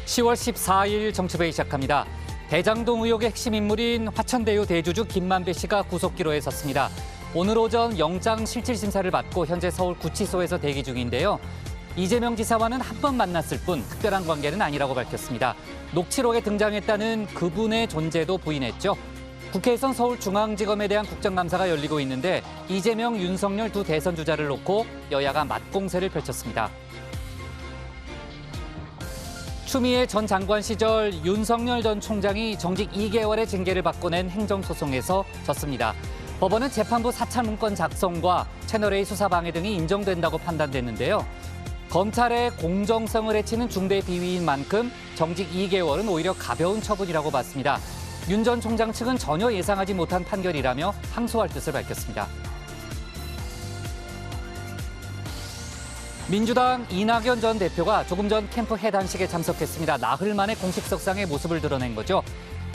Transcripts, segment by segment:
10월 14일 정치회의 시작합니다. 대장동 의혹의 핵심 인물인 화천대유 대주주 김만배 씨가 구속기로에 섰습니다. 오늘 오전 영장 실질심사를 받고 현재 서울구치소에서 대기 중인데요. 이재명 지사와는 한 번 만났을 뿐 특별한 관계는 아니라고 밝혔습니다. 녹취록에 등장했다는 그분의 존재도 부인했죠. 국회에선 서울중앙지검에 대한 국정감사가 열리고 있는데 이재명, 윤석열 두 대선 주자를 놓고 여야가 맞공세를 펼쳤습니다. 추미애 전 장관 시절 윤석열 전 총장이 정직 2개월의 징계를 받고 낸 행정소송에서 졌습니다. 법원은 재판부 사찰 문건 작성과 채널A 수사 방해 등이 인정된다고 판단됐는데요. 검찰의 공정성을 해치는 중대 비위인 만큼 정직 2개월은 오히려 가벼운 처분이라고 봤습니다. 윤 전 총장 측은 전혀 예상하지 못한 판결이라며 항소할 뜻을 밝혔습니다. 민주당 이낙연 전 대표가 조금 전 캠프 해단식에 참석했습니다. 나흘 만에 공식석상의 모습을 드러낸 거죠.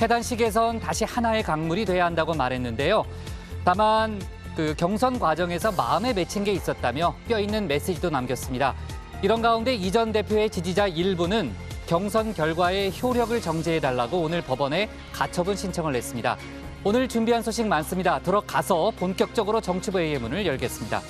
해단식에선 다시 하나의 강물이 돼야 한다고 말했는데요. 다만 경선 과정에서 마음에 맺힌 게 있었다며 뼈있는 메시지도 남겼습니다. 이런 가운데 이 전 대표의 지지자 일부는 경선 결과의 효력을 정지해달라고 오늘 법원에 가처분 신청을 냈습니다. 오늘 준비한 소식 많습니다. 들어가서 본격적으로 정치부회의 문을 열겠습니다.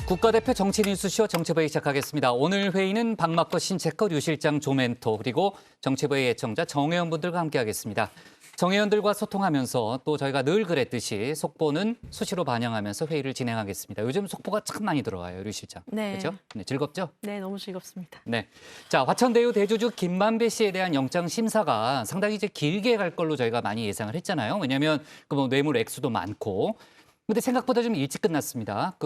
국가대표 정치뉴스쇼 정치부회의 시작하겠습니다. 오늘 회의는 박마커, 신채커, 류 실장, 조멘토 그리고 정치부회의 애청자 정회원분들과 함께하겠습니다. 정회원들과 소통하면서 또 저희가 늘 그랬듯이 속보는 수시로 반영하면서 회의를 진행하겠습니다. 요즘 속보가 참 많이 들어와요, 류 실장. 네. 그렇죠? 네, 즐겁죠? 네, 너무 즐겁습니다. 네. 자, 화천대유 대주주 김만배 씨에 대한 영장 심사가 상당히 이제 길게 갈 걸로 저희가 많이 예상을 했잖아요. 왜냐하면 뇌물 액수도 많고. 근데 생각보다 좀 일찍 끝났습니다.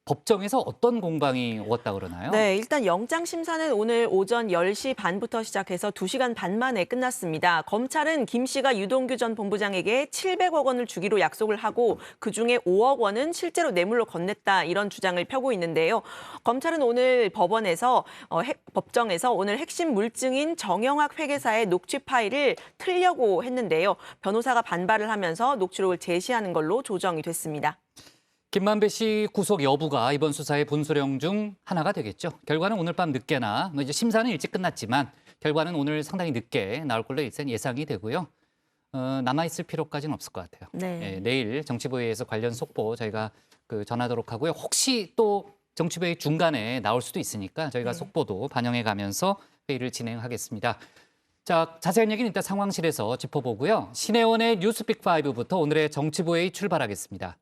법정에서 어떤 공방이 오갔다 그러나요? 네, 일단 영장 심사는 오늘 오전 10시 반부터 시작해서 2시간 반 만에 끝났습니다. 검찰은 김 씨가 유동규 전 본부장에게 700억 원을 주기로 약속을 하고 그중에 5억 원은 실제로 뇌물로 건넸다 이런 주장을 펴고 있는데요. 검찰은 오늘 법정에서 오늘 핵심 물증인 정영학 회계사의 녹취 파일을 틀려고 했는데요. 변호사가 반발을 하면서 녹취록을 제시하는 걸로 조정이 됐습니다. 김만배 씨 구속 여부가 이번 수사의 분수령 중 하나가 되겠죠. 결과는 오늘 밤 늦게나 이제 심사는 일찍 끝났지만 결과는 오늘 상당히 늦게 나올 걸로 일단 예상이 되고요. 남아있을 필요까지는 없을 것 같아요. 네. 내일 정치부회의에서 관련 속보 저희가 전하도록 하고요. 혹시 또 정치부회의 중간에 나올 수도 있으니까 저희가 속보도 반영해가면서 회의를 진행하겠습니다. 자, 자세한 얘기는 일단 상황실에서 짚어보고요. 신혜원의 뉴스픽5부터 오늘의 정치부회의 출발하겠습니다.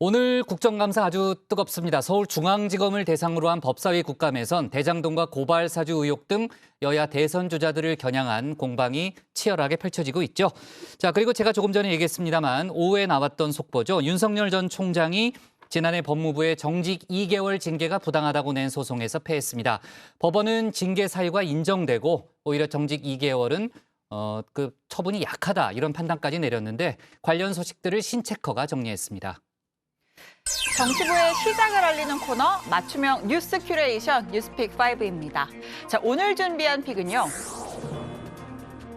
오늘 국정감사 아주 뜨겁습니다. 서울중앙지검을 대상으로 한 법사위 국감에선 대장동과 고발사주 의혹 등 여야 대선 주자들을 겨냥한 공방이 치열하게 펼쳐지고 있죠. 자, 그리고 제가 조금 전에 얘기했습니다만 오후에 나왔던 속보죠. 윤석열 전 총장이 지난해 법무부의 정직 2개월 징계가 부당하다고 낸 소송에서 패했습니다. 법원은 징계 사유가 인정되고 오히려 정직 2개월은 처분이 약하다 이런 판단까지 내렸는데 관련 소식들을 신채커가 정리했습니다. 정치부의 시작을 알리는 코너 맞춤형 뉴스 큐레이션 뉴스픽5입니다. 자, 오늘 준비한 픽은요.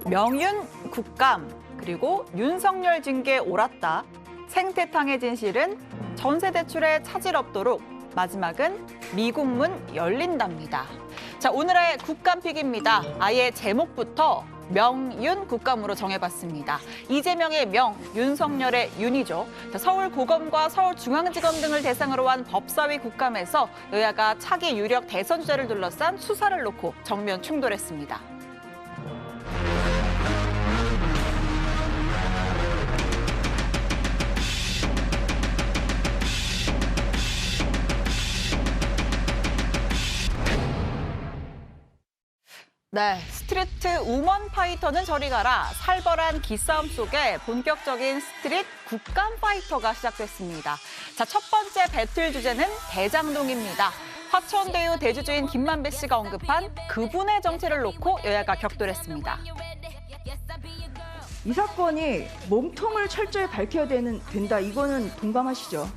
명윤 국감 그리고 윤석열 징계 옳았다. 생태탕의 진실은 전세 대출에 차질 없도록 마지막은 미국문 열린답니다. 자, 오늘의 국감 픽입니다. 아예 제목부터 명윤 국감으로 정해봤습니다. 이재명의 명, 윤석열의 윤이죠. 서울고검과 서울중앙지검 등을 대상으로 한 법사위 국감에서 여야가 차기 유력 대선 주자를 둘러싼 수사를 놓고 정면 충돌했습니다. 네, 스트리트 우먼 파이터는 저리 가라. 살벌한 기싸움 속에 본격적인 스트릿 국감 파이터가 시작됐습니다. 자, 첫 번째 배틀 주제는 대장동입니다. 화천대유 대주주인 김만배 씨가 언급한 그분의 정체를 놓고 여야가 격돌했습니다. 이 사건이 몸통을 철저히 밝혀야 된다. 이거는 동감하시죠?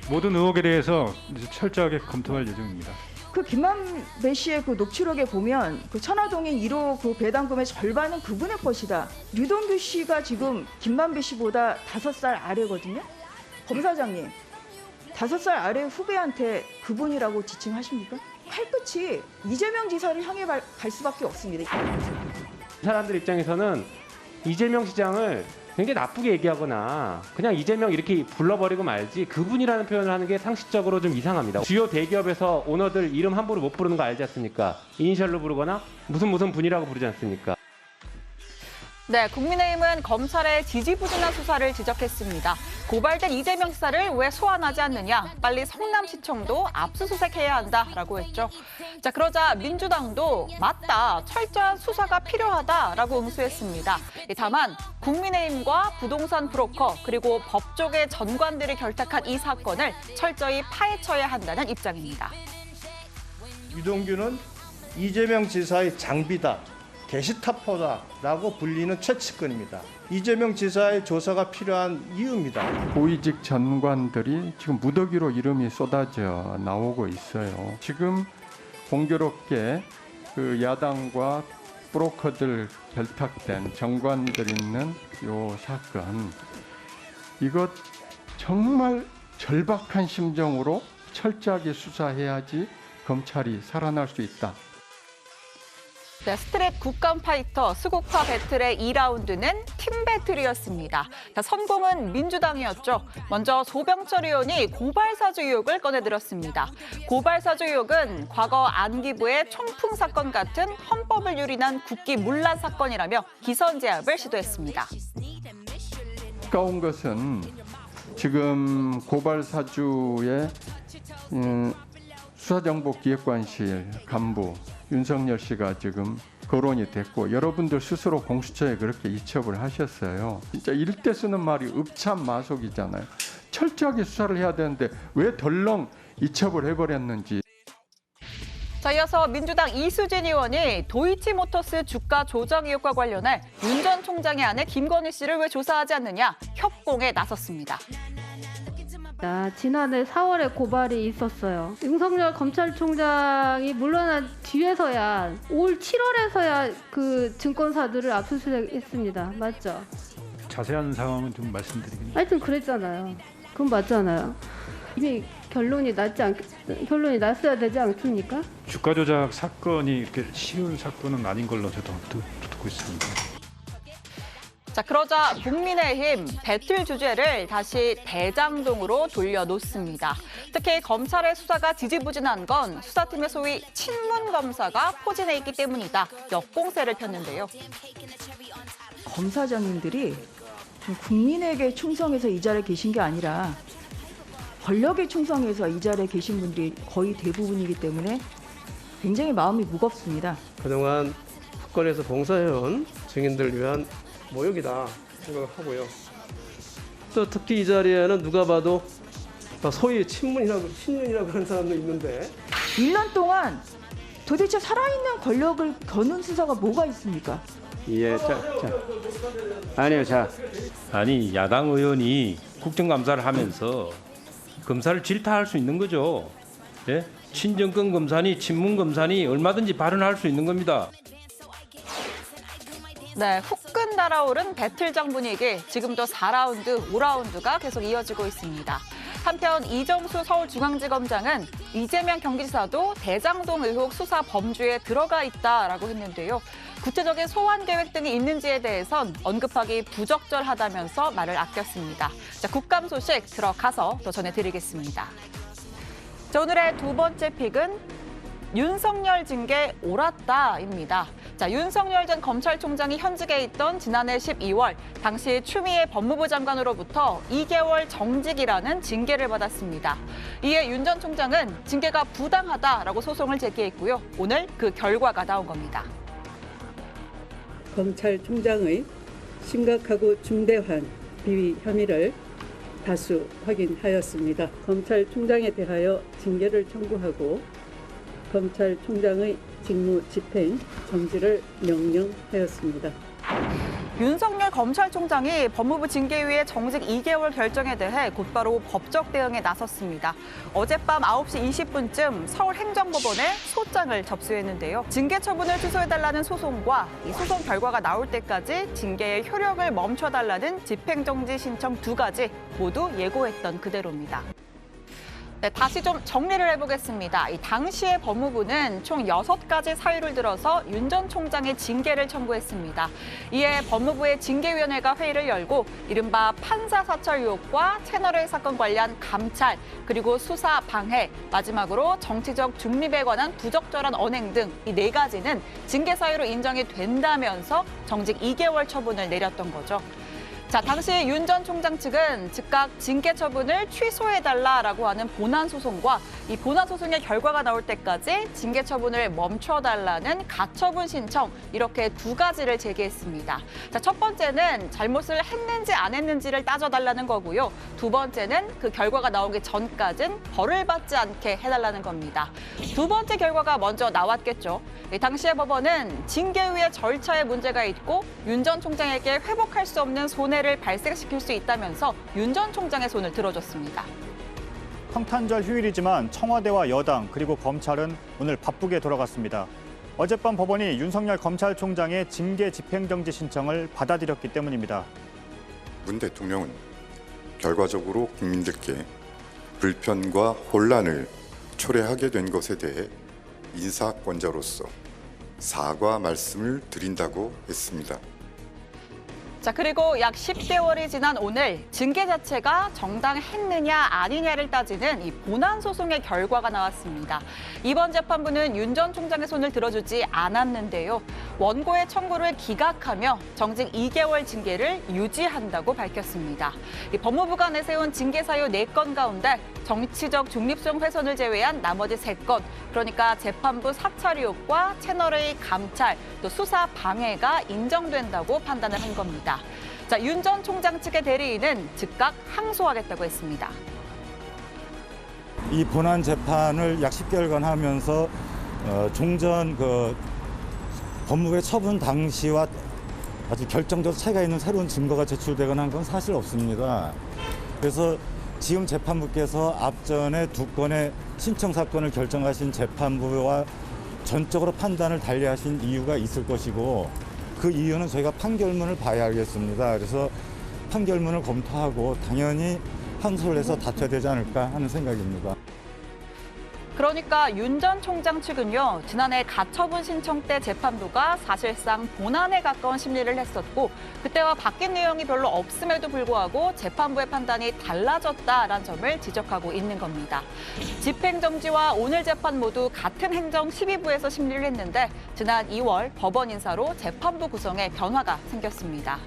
모든 의혹에 대해서 이제 철저하게 검토할 예정입니다. 그 김만배 씨의 그 녹취록에 보면 그 천화동인 1호 그 배당금의 절반은 그분의 것이다. 유동규 씨가 지금 김만배 씨보다 5살 아래거든요. 검사장님, 5살 아래 후배한테 그분이라고 지칭하십니까? 칼끝이 이재명 지사를 향해 갈 수밖에 없습니다. 사람들 입장에서는 이재명 시장을 굉장히 나쁘게 얘기하거나 그냥 이재명 이렇게 불러버리고 말지 그분이라는 표현을 하는 게 상식적으로 좀 이상합니다. 주요 대기업에서 오너들 이름 함부로 못 부르는 거 알지 않습니까? 이니셜로 부르거나 무슨 분이라고 부르지 않습니까? 네, 국민의힘은 검찰의 지지부진한 수사를 지적했습니다. 고발된 이재명 지사를 왜 소환하지 않느냐, 빨리 성남시청도 압수수색해야 한다라고 했죠. 자, 그러자 민주당도 맞다, 철저한 수사가 필요하다라고 응수했습니다. 다만 국민의힘과 부동산 브로커 그리고 법조계 전관들이 결탁한 이 사건을 철저히 파헤쳐야 한다는 입장입니다. 유동규는 이재명 지사의 장비다, 게시타포다라고 불리는 최측근입니다. 이재명 지사의 조사가 필요한 이유입니다. 고위직 전관들이 지금 무더기로 이름이 쏟아져 나오고 있어요. 지금 공교롭게 그 야당과 브로커들 결탁된 정관들 있는 요 사건, 이것 정말 절박한 심정으로 철저하게 수사해야지 검찰이 살아날 수 있다. 네, 스트랩 국감 파이터 수국파 배틀의 2라운드는 팀 배틀이었습니다. 자, 선공은 민주당이었죠. 먼저 소병철 의원이 고발사주 의혹을 꺼내들었습니다. 고발사주 의혹은 과거 안기부의 총풍 사건 같은 헌법을 유린한 국기 문란 사건이라며 기선 제압을 시도했습니다. 가까운 것은 지금 고발사주의 수사정보기획관실 간부 윤석열 씨가 지금 거론이 됐고 여러분들 스스로 공수처에 그렇게 이첩을 하셨어요. 진짜 일대 쓰는 말이 읍참마속이잖아요. 철저하게 수사를 해야 되는데 왜 덜렁 이첩을 해버렸는지. 자, 이어서 민주당 이수진 의원이 도이치모터스 주가 조정 의혹과 관련해 윤 전 총장의 아내 김건희 씨를 왜 조사하지 않느냐 협공에 나섰습니다. 지난해 4월에 고발이 있었어요. 윤석열 검찰총장이 물러난 뒤에서야 올 7월에서야 그 증권사들을 압수수색했습니다. 맞죠? 자세한 상황은 좀 말씀드리겠습니다. 하여튼 그랬잖아요. 그건 맞잖아요. 이미 결론이 났어야 되지 않습니까? 주가 조작 사건이 이렇게 쉬운 사건은 아닌 걸로 저도 듣고 있습니다. 자, 그러자 국민의힘 배틀 주제를 다시 대장동으로 돌려놓습니다. 특히 검찰의 수사가 지지부진한 건 수사팀의 소위 친문 검사가 포진해 있기 때문이다. 역공세를 폈는데요. 검사장님들이 국민에게 충성해서 이 자리에 계신 게 아니라 권력에 충성해서 이 자리에 계신 분들이 거의 대부분이기 때문에 굉장히 마음이 무겁습니다. 그동안 사건에서 봉사해온 증인들을 위한 모욕이다 생각을 하고요. 또 특히 이 자리에는 누가 봐도 소위 친문이라고 하는 사람도 있는데 1년 동안 도대체 살아있는 권력을 겨눈 수사가 뭐가 있습니까? 예, 아니 야당 의원이 국정감사를 하면서 검사를 질타할 수 있는 거죠. 예? 친정권 검사니 친문 검사니 얼마든지 발언할 수 있는 겁니다. 네, 후끈 달아오른 배틀장 분위기, 지금도 4라운드, 5라운드가 계속 이어지고 있습니다. 한편 이정수 서울중앙지검장은 이재명 경기지사도 대장동 의혹 수사 범주에 들어가 있다라고 했는데요. 구체적인 소환 계획 등이 있는지에 대해선 언급하기 부적절하다면서 말을 아꼈습니다. 자, 국감 소식 들어가서 더 전해드리겠습니다. 자, 오늘의 두 번째 픽은 윤석열 징계 옳았다입니다. 자, 윤석열 전 검찰총장이 현직에 있던 지난해 12월 당시 추미애 법무부 장관으로부터 2개월 정직이라는 징계를 받았습니다. 이에 윤 전 총장은 징계가 부당하다라고 소송을 제기했고요. 오늘 그 결과가 나온 겁니다. 검찰총장의 심각하고 중대한 비위 혐의를 다수 확인하였습니다. 검찰총장에 대하여 징계를 청구하고 검찰총장의 직무 집행 정지를 명령하였습니다. 윤석열 검찰총장이 법무부 징계위의 정직 2개월 결정에 대해 곧바로 법적 대응에 나섰습니다. 어젯밤 9시 20분쯤 서울행정법원에 소장을 접수했는데요. 징계 처분을 취소해달라는 소송과 이 소송 결과가 나올 때까지 징계의 효력을 멈춰달라는 집행정지 신청 2가지 모두 예고했던 그대로입니다. 네, 다시 좀 정리를 해보겠습니다. 이 당시에 법무부는 총 6가지 사유를 들어서 윤 전 총장의 징계를 청구했습니다. 이에 법무부의 징계위원회가 회의를 열고 이른바 판사 사찰 의혹과 채널A 사건 관련 감찰, 그리고 수사 방해, 마지막으로 정치적 중립에 관한 부적절한 언행 등 이 4가지는 징계 사유로 인정이 된다면서 정직 2개월 처분을 내렸던 거죠. 자, 당시 윤 전 총장 측은 즉각 징계 처분을 취소해달라라고 하는 본안 소송과 이 본안 소송의 결과가 나올 때까지 징계 처분을 멈춰달라는 가처분 신청, 이렇게 2가지를 제기했습니다. 자, 첫 번째는 잘못을 했는지 안 했는지를 따져달라는 거고요. 2번째는 그 결과가 나오기 전까진 벌을 받지 않게 해달라는 겁니다. 2번째 결과가 먼저 나왔겠죠. 당시의 법원은 징계위의 절차에 문제가 있고 윤 전 총장에게 회복할 수 없는 손해를 발생시킬 수 있다면서 윤 전 총장의 손을 들어줬습니다. 성탄절 휴일이지만 청와대와 여당 그리고 검찰은 오늘 바쁘게 돌아갔습니다. 어젯밤 법원이 윤석열 검찰총장의 징계 집행정지 신청을 받아들였기 때문입니다. 문 대통령은 결과적으로 국민들께 불편과 혼란을 초래하게 된 것에 대해 인사권자로서 사과 말씀을 드린다고 했습니다. 자, 그리고 약 10개월이 지난 오늘 징계 자체가 정당했느냐 아니냐를 따지는 이 본안 소송의 결과가 나왔습니다. 이번 재판부는 윤 전 총장의 손을 들어주지 않았는데요. 원고의 청구를 기각하며 정직 2개월 징계를 유지한다고 밝혔습니다. 이 법무부가 내세운 징계 사유 4건 가운데 정치적 중립성 훼손을 제외한 나머지 3건, 그러니까 재판부 사찰 의혹과 채널A 감찰, 또 수사 방해가 인정된다고 판단을 한 겁니다. 자, 윤 전 총장 측의 대리인은 즉각 항소하겠다고 했습니다. 이 본안 재판을 약 10개월간 하면서 종전 법무부의 처분 당시와 아주 결정적 차이가 있는 새로운 증거가 제출되거나 한 건 사실 없습니다. 그래서 지금 재판부께서 앞전에 2건의 신청 사건을 결정하신 재판부와 전적으로 판단을 달리하신 이유가 있을 것이고, 그 이유는 저희가 판결문을 봐야 알겠습니다. 그래서 판결문을 검토하고 당연히 항소를 해서 다퉈야 되지 않을까 하는 생각입니다. 그러니까 윤 전 총장 측은요, 지난해 가처분 신청 때 재판부가 사실상 본안에 가까운 심리를 했었고, 그때와 바뀐 내용이 별로 없음에도 불구하고 재판부의 판단이 달라졌다라는 점을 지적하고 있는 겁니다. 집행정지와 오늘 재판 모두 같은 행정 12부에서 심리를 했는데 지난 2월 법원 인사로 재판부 구성에 변화가 생겼습니다.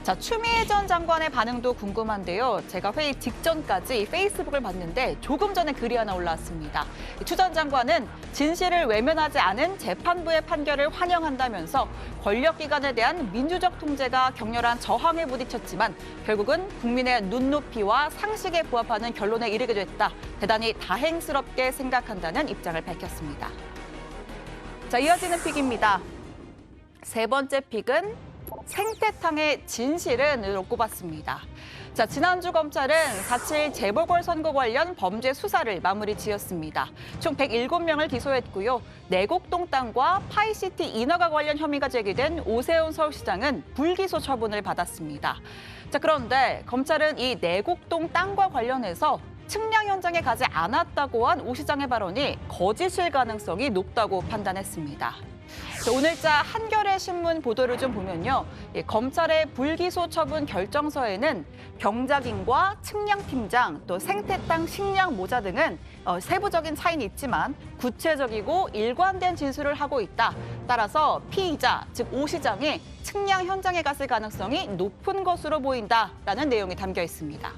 자, 추미애 전 장관의 반응도 궁금한데요. 제가 회의 직전까지 페이스북을 봤는데 조금 전에 글이 하나 올라왔습니다. 추 전 장관은 진실을 외면하지 않은 재판부의 판결을 환영한다면서 권력기관에 대한 민주적 통제가 격렬한 저항에 부딪혔지만 결국은 국민의 눈높이와 상식에 부합하는 결론에 이르게 됐다. 대단히 다행스럽게 생각한다는 입장을 밝혔습니다. 자, 이어지는 픽입니다. 3번째 픽은 생태탕의 진실은으로 꼽았습니다. 자, 지난주 검찰은 4.7 재보궐선거 관련 범죄 수사를 마무리 지었습니다. 총 107명을 기소했고요. 내곡동 땅과 파이시티 인허가 관련 혐의가 제기된 오세훈 서울시장은 불기소 처분을 받았습니다. 자, 그런데 검찰은 이 내곡동 땅과 관련해서 측량 현장에 가지 않았다고 한 오 시장의 발언이 거짓일 가능성이 높다고 판단했습니다. 오늘자 한겨레 신문 보도를 좀 보면요. 검찰의 불기소 처분 결정서에는 경작인과 측량팀장, 또 생태땅 식량 모자 등은 세부적인 차이는 있지만 구체적이고 일관된 진술을 하고 있다. 따라서 피의자, 즉 오 시장이 측량 현장에 갔을 가능성이 높은 것으로 보인다라는 내용이 담겨 있습니다.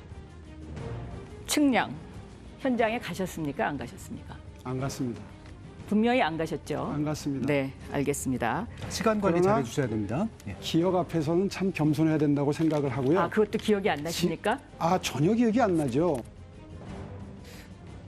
측량 현장에 가셨습니까? 안 가셨습니까? 안 갔습니다. 분명히 안 가셨죠? 안 갔습니다. 네, 알겠습니다. 시간 관리 잘 해주셔야 됩니다. 기억 앞에서는 참 겸손해야 된다고 생각을 하고요. 아, 그것도 기억이 안 나십니까? 전혀 기억이 안 나죠.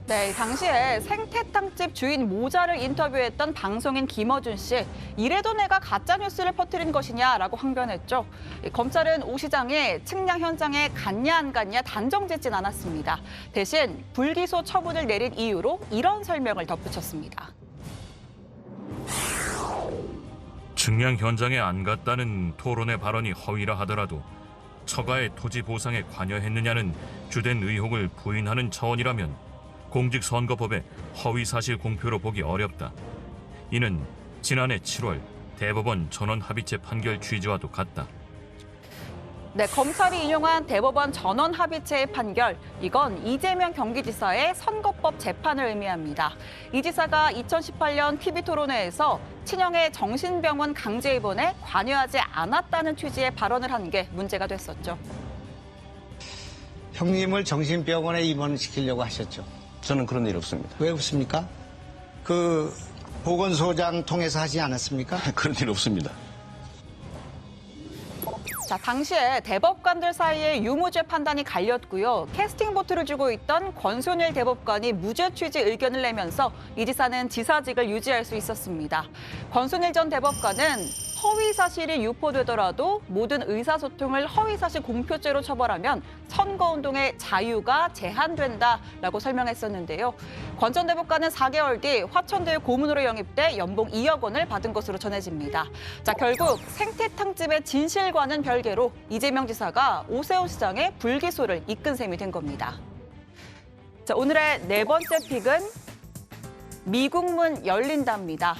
네, 당시에 생태탕집 주인 모자를 인터뷰했던 방송인 김어준 씨. 이래도 내가 가짜뉴스를 퍼뜨린 것이냐라고 항변했죠. 검찰은 오 시장이 측량 현장에 갔냐 안 갔냐 단정짓진 않았습니다. 대신 불기소 처분을 내린 이유로 이런 설명을 덧붙였습니다. 측량 현장에 안 갔다는 토론의 발언이 허위라 하더라도 처가의 토지 보상에 관여했느냐는 주된 의혹을 부인하는 차원이라면 공직선거법의 허위사실 공표로 보기 어렵다. 이는 지난해 7월 대법원 전원합의체 판결 취지와도 같다. 네, 검찰이 인용한 대법원 전원합의체의 판결, 이건 이재명 경기지사의 선거법 재판을 의미합니다. 이 지사가 2018년 TV토론회에서 친형의 정신병원 강제 입원에 관여하지 않았다는 취지의 발언을 한 게 문제가 됐었죠. 형님을 정신병원에 입원시키려고 하셨죠? 저는 그런 일 없습니다. 왜 없습니까? 그 보건소장 통해서 하지 않았습니까? 그런 일 없습니다. 자, 당시에 대법관들 사이에 유무죄 판단이 갈렸고요. 캐스팅 보트를 주고 있던 권순일 대법관이 무죄 취지 의견을 내면서 이 지사는 지사직을 유지할 수 있었습니다. 권순일 전 대법관은 허위 사실이 유포되더라도 모든 의사소통을 허위사실 공표죄로 처벌하면 선거운동의 자유가 제한된다라고 설명했었는데요. 권 전 대법관은 4개월 뒤 화천대유 고문으로 영입돼 연봉 2억 원을 받은 것으로 전해집니다. 자, 결국 생태탕집의 진실과는 별개로 이재명 지사가 오세훈 시장의 불기소를 이끈 셈이 된 겁니다. 자, 오늘의 네 번째 픽은 미국문 열린답니다.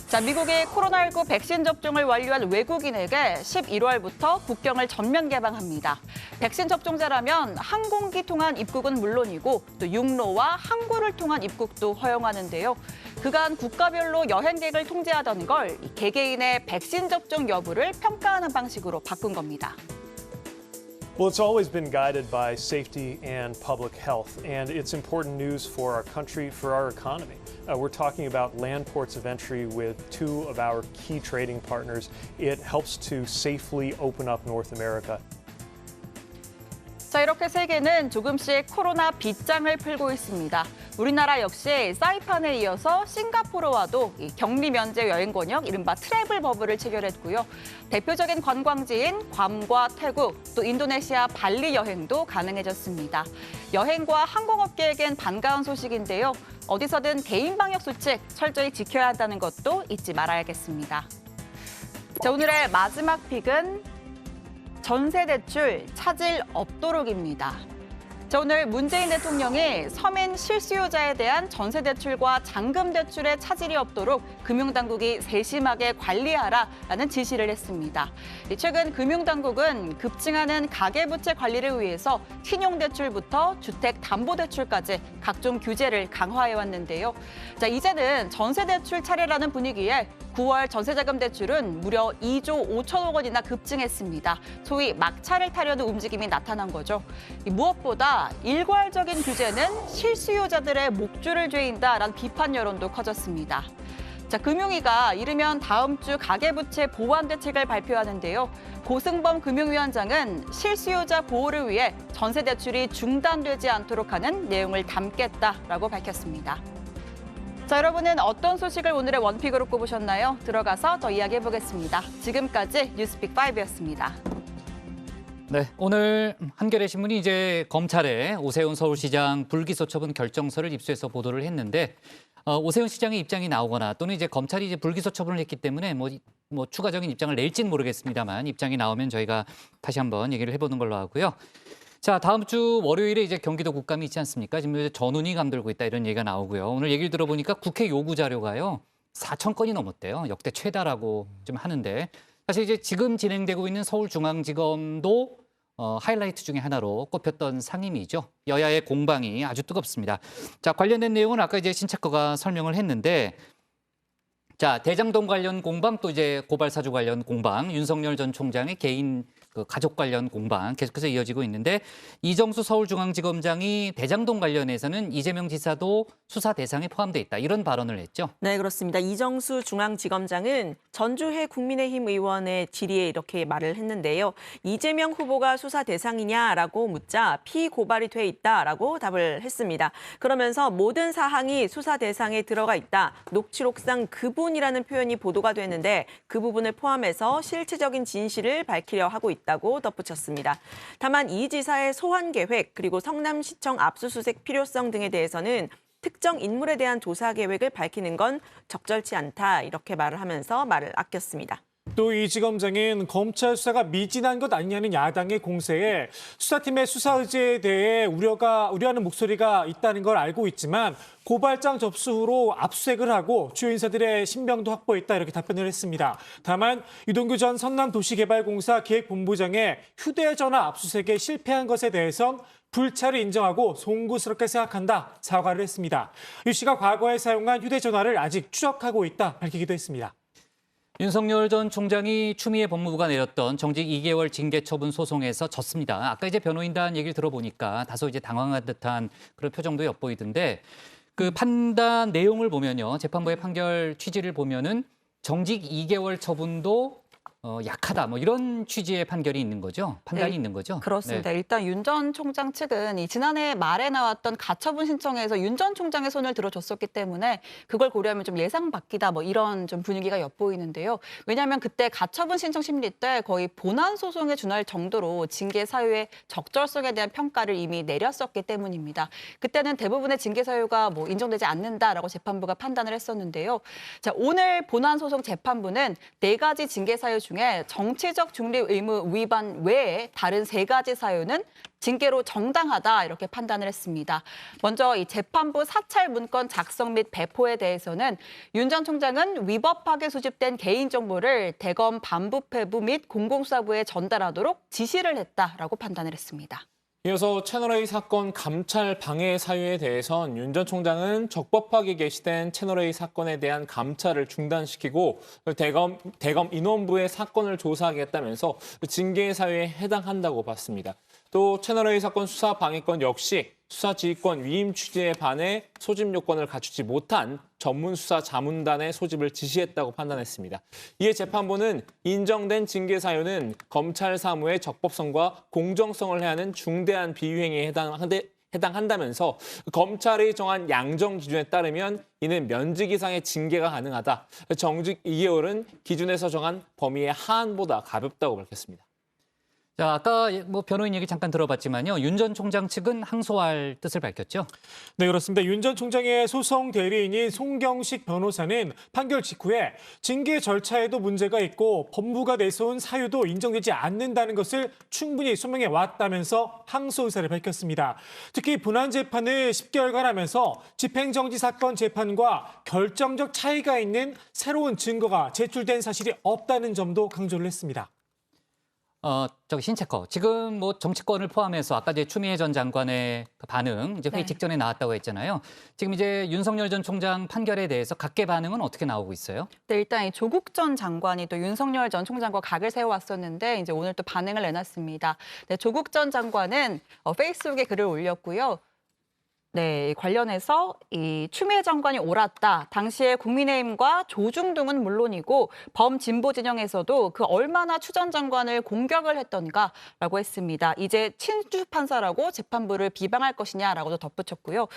자, 미국이 코로나19 백신 접종을 완료한 외국인에게 11월부터 국경을 전면 개방합니다. 백신 접종자라면 항공기 통한 입국은 물론이고 또 육로와 항구를 통한 입국도 허용하는데요. 그간 국가별로 여행객을 통제하던 걸 개개인의 백신 접종 여부를 평가하는 방식으로 바꾼 겁니다. Well, it's always been guided by safety and public health, and it's important news for our country, for our economy. We're talking about land ports of entry with two of our key trading partners. It helps to safely open up North America. 자, 이렇게 세계는 조금씩 코로나 빗장을 풀고 있습니다. 우리나라 역시 사이판에 이어서 싱가포르와도 격리 면제 여행 권역, 이른바 트래블 버블을 체결했고요. 대표적인 관광지인 괌과 태국, 또 인도네시아 발리 여행도 가능해졌습니다. 여행과 항공업계에겐 반가운 소식인데요. 어디서든 개인 방역 수칙 철저히 지켜야 한다는 것도 잊지 말아야겠습니다. 자, 오늘의 마지막 픽은 전세대출 차질 없도록입니다. 자, 오늘 문재인 대통령이 서민 실수요자에 대한 전세대출과 잔금대출의 차질이 없도록 금융당국이 세심하게 관리하라라는 지시를 했습니다. 최근 금융당국은 급증하는 가계부채 관리를 위해서 신용대출부터 주택담보대출까지 각종 규제를 강화해왔는데요. 자, 이제는 전세대출 차례라는 분위기에 9월 전세자금 대출은 무려 2조 5천억 원이나 급증했습니다. 소위 막차를 타려는 움직임이 나타난 거죠. 무엇보다 일괄적인 규제는 실수요자들의 목줄을 죄인다라는 비판 여론도 커졌습니다. 자, 금융위가 이르면 다음 주 가계부채 보완 대책을 발표하는데요. 고승범 금융위원장은 실수요자 보호를 위해 전세대출이 중단되지 않도록 하는 내용을 담겠다라고 밝혔습니다. 자, 여러분은 어떤 소식을 오늘의 원픽으로 꼽으셨나요? 들어가서 더 이야기해보겠습니다. 지금까지 뉴스픽 5였습니다. 네, 오늘 한겨레 신문이 이제 검찰에 오세훈 서울시장 불기소 처분 결정서를 입수해서 보도를 했는데 오세훈 시장의 입장이 나오거나 또는 이제 검찰이 이제 불기소 처분을 했기 때문에 뭐 추가적인 입장을 낼지는 모르겠습니다만 입장이 나오면 저희가 다시 한번 얘기를 해보는 걸로 하고요. 자, 다음 주 월요일에 이제 경기도 국감이 있지 않습니까? 지금 전운이 감돌고 있다 이런 얘기가 나오고요. 오늘 얘기를 들어보니까 국회 요구 자료가요 4천 건이 넘었대요. 역대 최다라고 좀 하는데 사실 이제 지금 진행되고 있는 서울중앙지검도 하이라이트 중에 하나로 꼽혔던 상임위죠. 여야의 공방이 아주 뜨겁습니다. 자, 관련된 내용은 아까 이제 신착거가 설명을 했는데, 자, 대장동 관련 공방 또 이제 고발 사주 관련 공방, 윤석열 전 총장의 개인 그 가족 관련 공방 계속해서 이어지고 있는데 이정수 서울중앙지검장이 대장동 관련해서는 이재명 지사도 수사 대상에 포함돼 있다 이런 발언을 했죠. 네, 그렇습니다. 이정수 중앙지검장은 전주회 국민의힘 의원의 질의에 이렇게 말을 했는데요. 이재명 후보가 수사 대상이냐라고 묻자 피고발이 돼 있다라고 답을 했습니다. 그러면서 모든 사항이 수사 대상에 들어가 있다. 녹취록상 그분이라는 표현이 보도가 됐는데 그 부분을 포함해서 실체적인 진실을 밝히려 하고 있다고 덧붙였습니다. 다만 이 지사의 소환 계획 그리고 성남시청 압수수색 필요성 등에 대해서는 특정 인물에 대한 조사 계획을 밝히는 건 적절치 않다 이렇게 말을 하면서 말을 아꼈습니다. 또 이 지검장은 검찰 수사가 미진한 것 아니냐는 야당의 공세에 수사팀의 수사 의지에 대해 우려하는 목소리가 있다는 걸 알고 있지만 고발장 접수 후로 압수수색을 하고 주요 인사들의 신병도 확보했다 이렇게 답변을 했습니다. 다만 유동규 전 성남도시개발공사 기획본부장의 휴대전화 압수수색에 실패한 것에 대해선 불찰을 인정하고 송구스럽게 생각한다 사과를 했습니다. 유 씨가 과거에 사용한 휴대전화를 아직 추적하고 있다 밝히기도 했습니다. 윤석열 전 총장이 추미애 법무부가 내렸던 정직 2개월 징계 처분 소송에서 졌습니다. 아까 이제 변호인단 얘기를 들어보니까 다소 이제 당황한 듯한 그런 표정도 엿보이던데 그 판단 내용을 보면요. 재판부의 판결 취지를 보면은 정직 2개월 처분도 약하다 뭐 이런 취지의 판결이 있는 거죠. 판단이 네, 있는 거죠. 그렇습니다. 일단 윤 전 총장 측은 이 지난해 말에 나왔던 가처분 신청에서 윤 전 총장의 손을 들어줬었기 때문에 그걸 고려하면 좀 예상 밖이다 뭐 이런 좀 분위기가 엿보이는데요. 왜냐하면 그때 가처분 신청 심리 때 거의 본안 소송에 준할 정도로 징계 사유의 적절성에 대한 평가를 이미 내렸었기 때문입니다. 그때는 대부분의 징계 사유가 뭐 인정되지 않는다라고 재판부가 판단을 했었는데요. 자, 오늘 본안 소송 재판부는 4가지 징계 사유 중에 정치적 중립 의무 위반 외에 다른 3가지 사유는 징계로 정당하다 이렇게 판단을 했습니다. 먼저 이 재판부 사찰 문건 작성 및 배포에 대해서는 윤 전 총장은 위법하게 수집된 개인정보를 대검 반부패부 및 공공수사부에 전달하도록 지시를 했다라고 판단을 했습니다. 이어서 채널A 사건 감찰 방해 사유에 대해선 윤 전 총장은 적법하게 게시된 채널A 사건에 대한 감찰을 중단시키고 대검 인원부의 사건을 조사하겠다면서 징계 사유에 해당한다고 봤습니다. 또 채널A 사건 수사 방해권 역시 수사 지휘권 위임 취지에 반해 소집 요건을 갖추지 못한 전문 수사 자문단의 소집을 지시했다고 판단했습니다. 이에 재판부는 인정된 징계 사유는 검찰 사무의 적법성과 공정성을 해하는 중대한 비위행위에 해당한다면서 검찰이 정한 양정 기준에 따르면 이는 면직 이상의 징계가 가능하다. 정직 2개월은 기준에서 정한 범위의 하한보다 가볍다고 밝혔습니다. 자, 아까 뭐 변호인 얘기 잠깐 들어봤지만요. 윤 전 총장 측은 항소할 뜻을 밝혔죠. 네, 그렇습니다. 윤 전 총장의 소송 대리인인 송경식 변호사는 판결 직후에 징계 절차에도 문제가 있고 법무부가 내세운 사유도 인정되지 않는다는 것을 충분히 소명해 왔다면서 항소 의사를 밝혔습니다. 특히 본안 재판을 10개월간 하면서 집행정지 사건 재판과 결정적 차이가 있는 새로운 증거가 제출된 사실이 없다는 점도 강조를 했습니다. 신체커. 지금 뭐 정치권을 포함해서 아까 이제 추미애 전 장관의 그 반응 이제 회의 네. 직전에 나왔다고 했잖아요. 지금 이제 윤석열 전 총장 판결에 대해서 각계 반응은 어떻게 나오고 있어요? 네, 일단 이 조국 전 장관이 또 윤석열 전 총장과 각을 세워왔었는데 이제 오늘 또 반응을 내놨습니다. 네, 조국 전 장관은 페이스북에 글을 올렸고요. 네, 관련해서 이 추미애 장관이 옳았다. 당시에 국민의힘과 조중동은 물론이고 범진보 진영에서도 그 얼마나 추 전 장관을 공격을 했던가라고 했습니다. 이제 친주 판사라고 재판부를 비방할 것이냐라고도 덧붙였고요.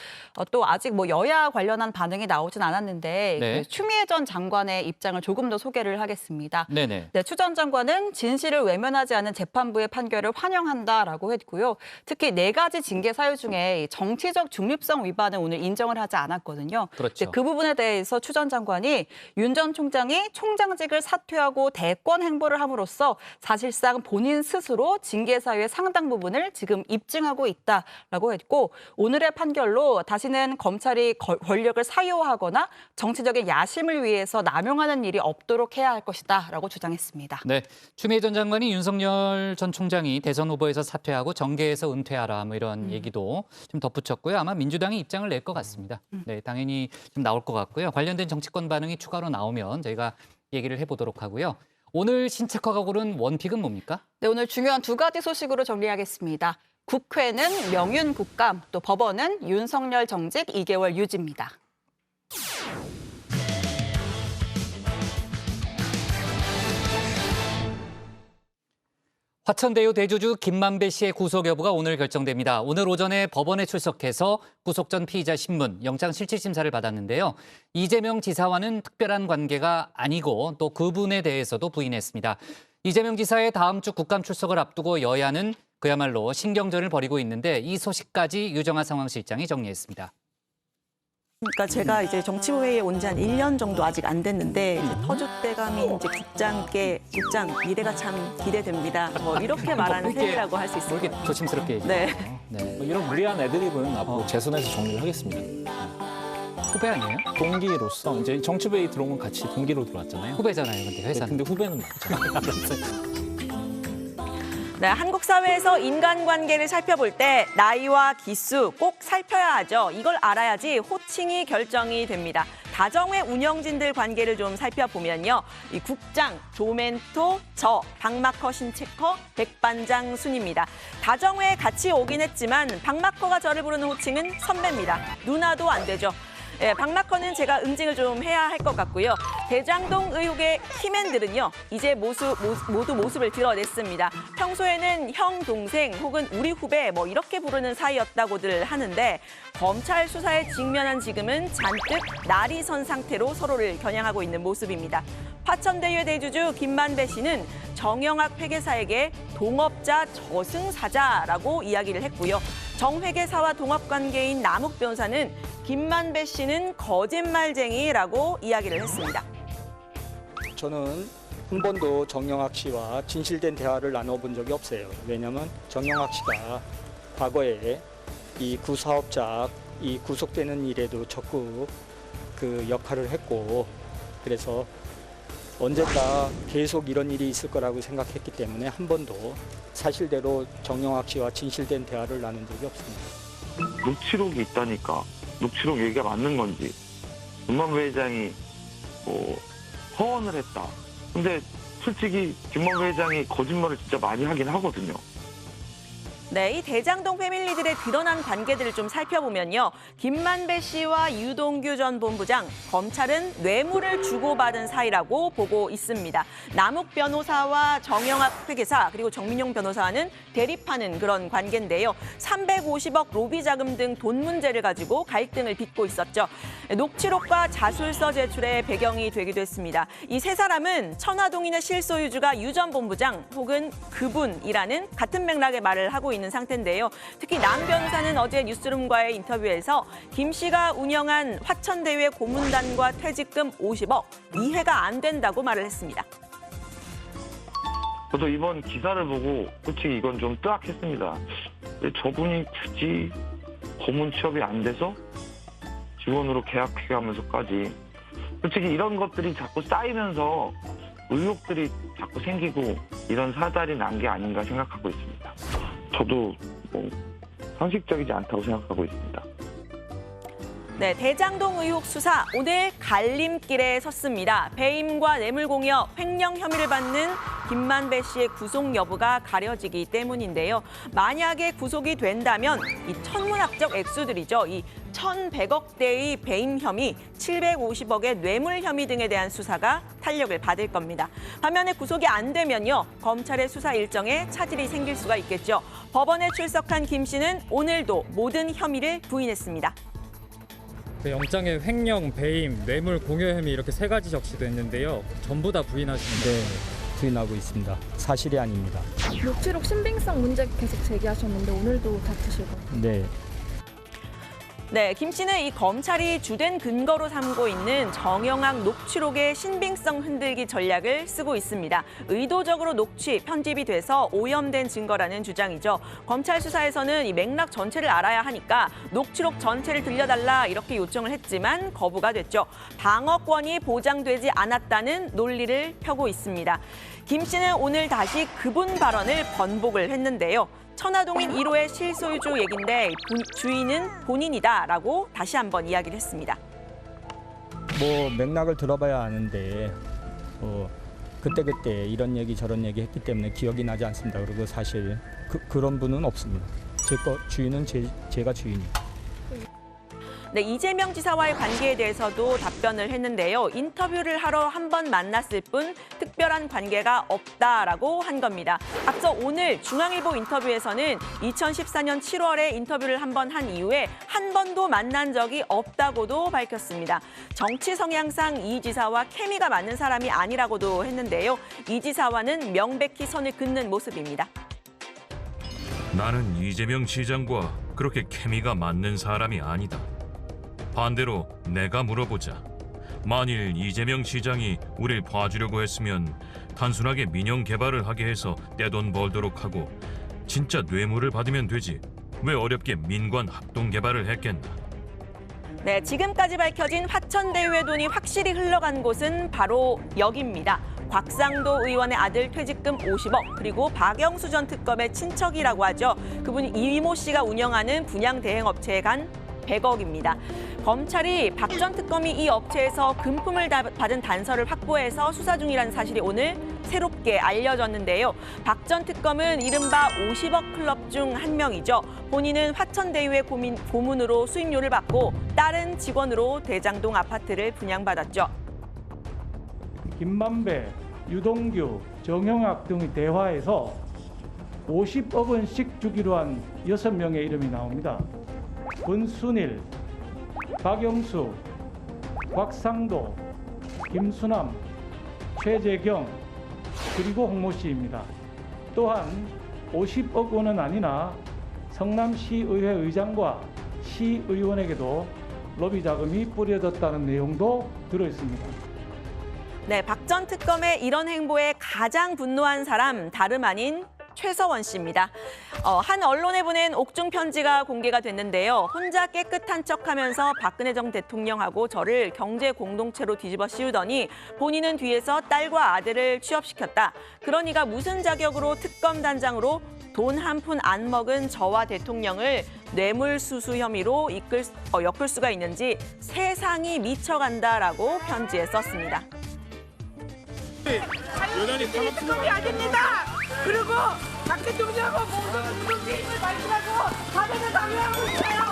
또 아직 뭐 여야 관련한 반응이 나오진 않았는데 네. 그 추미애 전 장관의 입장을 조금 더 소개를 하겠습니다. 네네. 네, 추 전 장관은 진실을 외면하지 않은 재판부의 판결을 환영한다라고 했고요. 특히 4가지 징계 사유 중에 정치적 중립성 위반은 오늘 인정을 하지 않았거든요. 그렇죠. 그 부분에 대해서 추 전 장관이 윤 전 총장이 총장직을 사퇴하고 대권 행보를 함으로써 사실상 본인 스스로 징계 사유의 상당 부분을 지금 입증하고 있다라고 했고 오늘의 판결로 다시는 검찰이 권력을 사유화하거나 정치적인 야심을 위해서 남용하는 일이 없도록 해야 할 것이다라고 주장했습니다. 네, 추미애 전 장관이 윤석열 전 총장이 대선 후보에서 사퇴하고 정계에서 은퇴하라 뭐 이런 얘기도 좀 덧붙였고요. 아마 민주당이 입장을 낼 것 같습니다. 네, 당연히 좀 나올 것 같고요. 관련된 정치권 반응이 추가로 나오면 저희가 얘기를 해보도록 하고요. 오늘 신체커가 고른 원픽은 뭡니까? 네, 오늘 중요한 두 가지 소식으로 정리하겠습니다. 국회는 명윤 국감, 또 법원은 윤석열 정직 2개월 유지입니다. 화천대유 대주주 김만배 씨의 구속 여부가 오늘 결정됩니다. 오늘 오전에 법원에 출석해서 구속 전 피의자 신문, 영장 실질 심사를 받았는데요. 이재명 지사와는 특별한 관계가 아니고 또 그분에 대해서도 부인했습니다. 이재명 지사의 다음 주 국감 출석을 앞두고 여야는 그야말로 신경전을 벌이고 있는데 이 소식까지 유정아 상황실장이 정리했습니다. 그러니까 제가 이제 정치부회의에 온 지 한 1년 정도 아직 안 됐는데 이제 터줏대감인 이제 국장 미래가 참 기대됩니다. 뭐 이렇게 말하는 셈이라고 할 수 있을 것 같아요. 조심스럽게 네. 뭐 이런 무리한 애드립은 앞으로 제 손에서 정리를 하겠습니다. 후배 아니에요? 동기로서 이제 정치부회의 들어온 건 같이 동기로 들어왔잖아요. 후배잖아요, 근데 회사는. 근데 후배는 맞잖아요. 네, 한국 사회에서 인간관계를 살펴볼 때 나이와 기수 꼭 살펴야 하죠. 이걸 알아야지 호칭이 결정이 됩니다. 다정회 운영진들 관계를 좀 살펴보면요. 이 국장, 조멘토, 저, 박마커, 신체커, 백반장 순입니다. 다정회에 같이 오긴 했지만 박마커가 저를 부르는 호칭은 선배입니다. 누나도 안 되죠. 예, 박마커는 제가 응징을 좀 해야 할 것 같고요. 대장동 의혹의 키맨들은요, 이제 모두 모습을 드러냈습니다. 평소에는 형, 동생 혹은 우리 후배 뭐 이렇게 부르는 사이였다고들 하는데 검찰 수사에 직면한 지금은 잔뜩 날이 선 상태로 서로를 겨냥하고 있는 모습입니다. 화천대유 대주주 김만배 씨는 정영학 회계사에게 동업자 저승사자라고 이야기를 했고요. 정 회계사와 동업관계인 남욱 변호사는 김만배 씨는 거짓말쟁이라고 이야기를 했습니다. 저는 한 번도 정영학 씨와 진실된 대화를 나눠본 적이 없어요. 왜냐하면 정영학 씨가 과거에 이 구사업자, 이 구속되는 일에도 적극 그 역할을 했고, 그래서 언젠가 계속 이런 일이 있을 거라고 생각했기 때문에 한 번도 사실대로 정영학 씨와 진실된 대화를 나눈 적이 없습니다. 녹취록이 있다니까 녹취록 얘기가 맞는 건지 김만배 회장이 뭐 허언을 했다. 근데 솔직히 김만배 회장이 거짓말을 진짜 많이 하긴 하거든요. 네, 이 대장동 패밀리들의 드러난 관계들을 좀 살펴보면요. 김만배 씨와 유동규 전 본부장, 검찰은 뇌물을 주고받은 사이라고 보고 있습니다. 남욱 변호사와 정영학 회계사 그리고 정민용 변호사와는 대립하는 그런 관계인데요. 350억 로비 자금 등 돈 문제를 가지고 갈등을 빚고 있었죠. 녹취록과 자술서 제출의 배경이 되기도 했습니다. 이 세 사람은 천화동인의 실소유주가 유 전 본부장 혹은 그분이라는 같은 맥락의 말을 하고 있는 상태인데요. 특히 남 변호사는 어제 뉴스룸과의 인터뷰에서 김 씨가 운영한 화천대유의 고문단과 퇴직금 50억 이해가 안 된다고 말을 했습니다. 저도 이번 기사를 보고 솔직히 이건 좀 뜨악했습니다. 왜 저분이 굳이 고문 취업이 안 돼서 직원으로 계약해가면서까지 솔직히 이런 것들이 자꾸 쌓이면서 의혹들이 자꾸 생기고 이런 사달이 난 게 아닌가 생각하고 있습니다. 저도 뭐 상식적이지 않다고 생각하고 있습니다. 네, 대장동 의혹 수사 오늘 갈림길에 섰습니다. 배임과 뇌물공여, 횡령 혐의를 받는 김만배 씨의 구속 여부가 가려지기 때문인데요. 만약에 구속이 된다면 이 천문학적 액수들이죠. 이 1,100억대의 배임 혐의, 750억의 뇌물 혐의 등에 대한 수사가 탄력을 받을 겁니다. 반면에 구속이 안 되면요. 검찰의 수사 일정에 차질이 생길 수가 있겠죠. 법원에 출석한 김 씨는 오늘도 모든 혐의를 부인했습니다. 영장에 횡령, 배임, 뇌물 공여 혐의 이렇게 세 가지 적시됐는데요. 전부 다 부인하십니다. 네, 부인하고 있습니다. 사실이 아닙니다. 녹취록 신빙성 문제 계속 제기하셨는데 오늘도 다투실 거예요? 네. 네, 김 씨는 이 검찰이 주된 근거로 삼고 있는 정영학 녹취록의 신빙성 흔들기 전략을 쓰고 있습니다. 의도적으로 녹취, 편집이 돼서 오염된 증거라는 주장이죠. 검찰 수사에서는 이 맥락 전체를 알아야 하니까 녹취록 전체를 들려달라 이렇게 요청을 했지만 거부가 됐죠. 방어권이 보장되지 않았다는 논리를 펴고 있습니다. 김 씨는 오늘 다시 그분 발언을 번복을 했는데요. 천화동인 1호의 실소유주 얘긴데 주인은 본인이다라고 다시 한번 이야기를 했습니다. 뭐 맥락을 들어봐야 아는데 그때그때 이런 얘기 저런 얘기 했기 때문에 기억이 나지 않습니다. 그리고 사실 그런 분은 없습니다. 제 거 주인은 제가 주인이에요. 네, 이재명 지사와의 관계에 대해서도 답변을 했는데요. 인터뷰를 하러 한 번 만났을 뿐 특별한 관계가 없다라고 한 겁니다. 앞서 오늘 중앙일보 인터뷰에서는 2014년 7월에 인터뷰를 한 번 한 이후에 한 번도 만난 적이 없다고도 밝혔습니다. 정치 성향상 이 지사와 케미가 맞는 사람이 아니라고도 했는데요. 이 지사와는 명백히 선을 긋는 모습입니다. 나는 이재명 시장과 그렇게 케미가 맞는 사람이 아니다. 반대로 내가 물어보자. 만일 이재명 시장이 우릴 봐주려고 했으면 단순하게 민영 개발을 하게 해서 떼돈 벌도록 하고 진짜 뇌물을 받으면 되지. 왜 어렵게 민관 합동 개발을 했겠나. 네, 지금까지 밝혀진 화천대유의 돈이 확실히 흘러간 곳은 바로 여기입니다. 곽상도 의원의 아들 퇴직금 50억, 그리고 박영수 전 특검의 친척이라고 하죠. 그분이 이모 씨가 운영하는 분양 대행업체에 간 100억입니다. 검찰이 박 전 특검이 이 업체에서 금품을 받은 단서를 확보해서 수사 중이라는 사실이 오늘 새롭게 알려졌는데요. 박 전 특검은 이른바 50억 클럽 중 한 명이죠. 본인은 화천대유의 고문으로 수임료를 받고 다른 직원으로 대장동 아파트를 분양받았죠. 김만배, 유동규, 정영학 등의 대화에서 50억 원씩 주기로 한 6명의 이름이 나옵니다. 권순일, 박영수, 곽상도, 김수남, 최재경, 그리고 홍모 씨입니다. 또한 50억 원은 아니나 성남시의회 의장과 시의원에게도 로비 자금이 뿌려졌다는 내용도 들어있습니다. 네, 박 전 특검의 이런 행보에 가장 분노한 사람 다름 아닌 최서원 씨입니다. 한 언론에 보낸 옥중 편지가 공개가 됐는데요. 혼자 깨끗한 척하면서 박근혜 전 대통령하고 저를 경제 공동체로 뒤집어 씌우더니 본인은 뒤에서 딸과 아들을 취업시켰다. 그러니까 무슨 자격으로 특검 단장으로 돈 한 푼 안 먹은 저와 대통령을 뇌물수수 혐의로 엮을 수가 있는지 세상이 미쳐간다라고 편지에 썼습니다. 여전히 특검이 아닙니다. 그리고 박 대통령하고 모든 공동체임을 말씀하고 사면을 강요하고 있어요.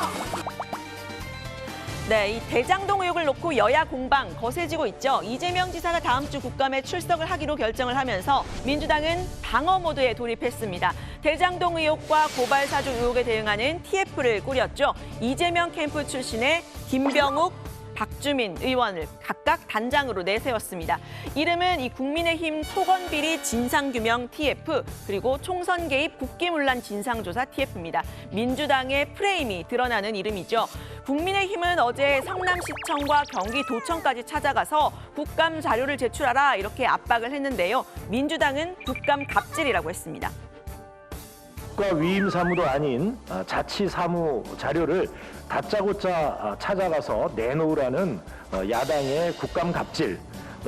네, 이 대장동 의혹을 놓고 여야 공방 거세지고 있죠. 이재명 지사가 다음 주 국감에 출석을 하기로 결정을 하면서 민주당은 방어 모드에 돌입했습니다. 대장동 의혹과 고발 사주 의혹에 대응하는 TF를 꾸렸죠. 이재명 캠프 출신의 김병욱, 박주민 의원을 각각 단장으로 내세웠습니다. 이름은 이 국민의힘 토건비리 진상규명 TF, 그리고 총선 개입 국기문란 진상조사 TF입니다. 민주당의 프레임이 드러나는 이름이죠. 국민의힘은 어제 성남시청과 경기도청까지 찾아가서 국감 자료를 제출하라 이렇게 압박을 했는데요. 민주당은 국감 갑질이라고 했습니다. 국가 위임 사무도 아닌 자치 사무 자료를 다짜고짜 찾아가서 내놓으라는 야당의 국감 갑질,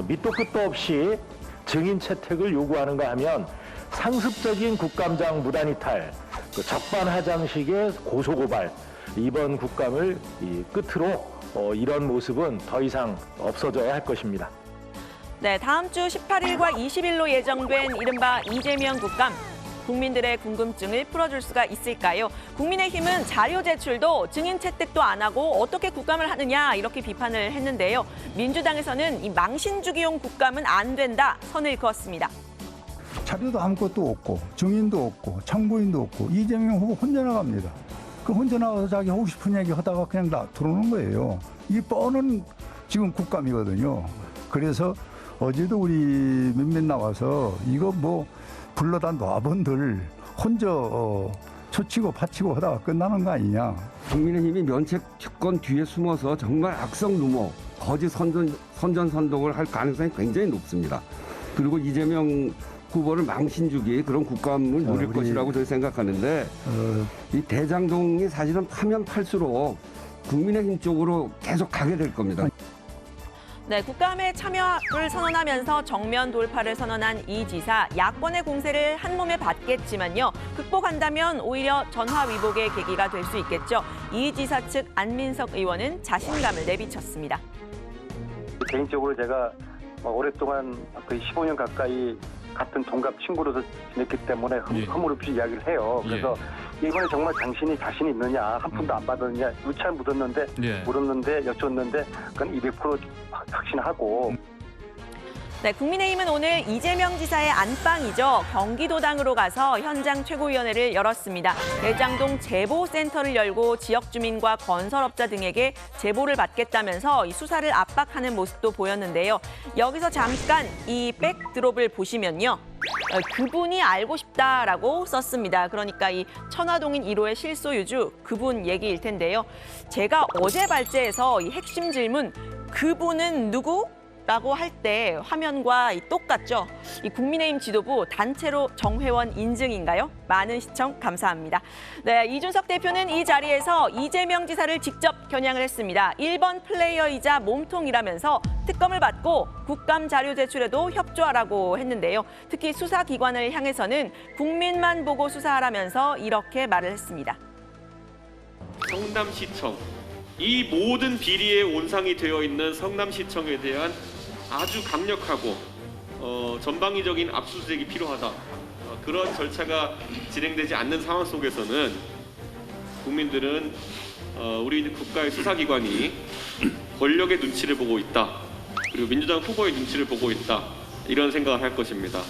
밑도 끝도 없이 증인 채택을 요구하는가 하면 상습적인 국감장 무단이탈, 적반하장식의 고소고발, 이번 국감을 끝으로 이런 모습은 더 이상 없어져야 할 것입니다. 네, 다음 주 18일과 20일로 예정된 이른바 이재명 국감. 국민들의 궁금증을 풀어줄 수가 있을까요? 국민의힘은 자료 제출도 증인 채택도 안 하고 어떻게 국감을 하느냐 이렇게 비판을 했는데요. 민주당에서는 이 망신주기용 국감은 안 된다 선을 그었습니다. 자료도 아무것도 없고 증인도 없고 참고인도 없고 이재명 후보 혼자 나갑니다. 그 혼자 나가서 자기 하고 싶은 얘기 하다가 그냥 들어오는 거예요. 이 뻔한 지금 국감이거든요. 그래서 어제도 우리 몇몇 나와서 이거 뭐 불러다 놔본들 혼자 초치고 파치고 하다가 끝나는 거 아니냐. 국민의힘이 면책특권 뒤에 숨어서 정말 악성 루머, 거짓 선전선동을 할 가능성이 굉장히 높습니다. 그리고 이재명 후보를 망신주기 그런 국감을 노릴 것이라고 저희 생각하는데 이 대장동이 사실은 파면 팔수록 국민의힘 쪽으로 계속 가게 될 겁니다. 네, 국감에 참여를 선언하면서 정면 돌파를 선언한 이 지사, 야권의 공세를 한 몸에 받겠지만요. 극복한다면 오히려 전화위복의 계기가 될 수 있겠죠. 이 지사 측 안민석 의원은 자신감을 내비쳤습니다. 개인적으로 제가 오랫동안 거의 15년 가까이 같은 동갑 친구로서 지냈기 때문에 허물없이 이야기를 해요. 그래서 이번에 정말 당신이 자신 있느냐, 한 푼도 안 받았느냐, 누차 물었는데 여쭙는데 그건 200% 확신하고. 네, 국민의힘은 오늘 이재명 지사의 안방이죠. 경기도당으로 가서 현장 최고위원회를 열었습니다. 대장동 제보센터를 열고 지역 주민과 건설업자 등에게 제보를 받겠다면서 이 수사를 압박하는 모습도 보였는데요. 여기서 잠깐 이 백드롭을 보시면요. 그분이 알고 싶다라고 썼습니다. 그러니까 이 천화동인 1호의 실소유주 그분 얘기일 텐데요. 제가 어제 발제해서 이 핵심 질문 그분은 누구? 라고 할 때 화면과 똑같죠. 이 국민의힘 지도부 단체로 정회원 인증인가요? 많은 시청 감사합니다. 네, 이준석 대표는 이 자리에서 이재명 지사를 직접 겨냥을 했습니다. 1번 플레이어이자 몸통이라면서 특검을 받고 국감 자료 제출에도 협조하라고 했는데요. 특히 수사기관을 향해서는 국민만 보고 수사하라면서 이렇게 말을 했습니다. 성남시청, 이 모든 비리에 온상이 되어 있는 성남시청에 대한 아주 강력하고 전방위적인 압수수색이 필요하다. 그런 절차가 진행되지 않는 상황 속에서는 국민들은 우리 국가의 수사기관이 권력의 눈치를 보고 있다. 그리고 민주당 후보의 눈치를 보고 있다. 이런 생각을 할 것입니다.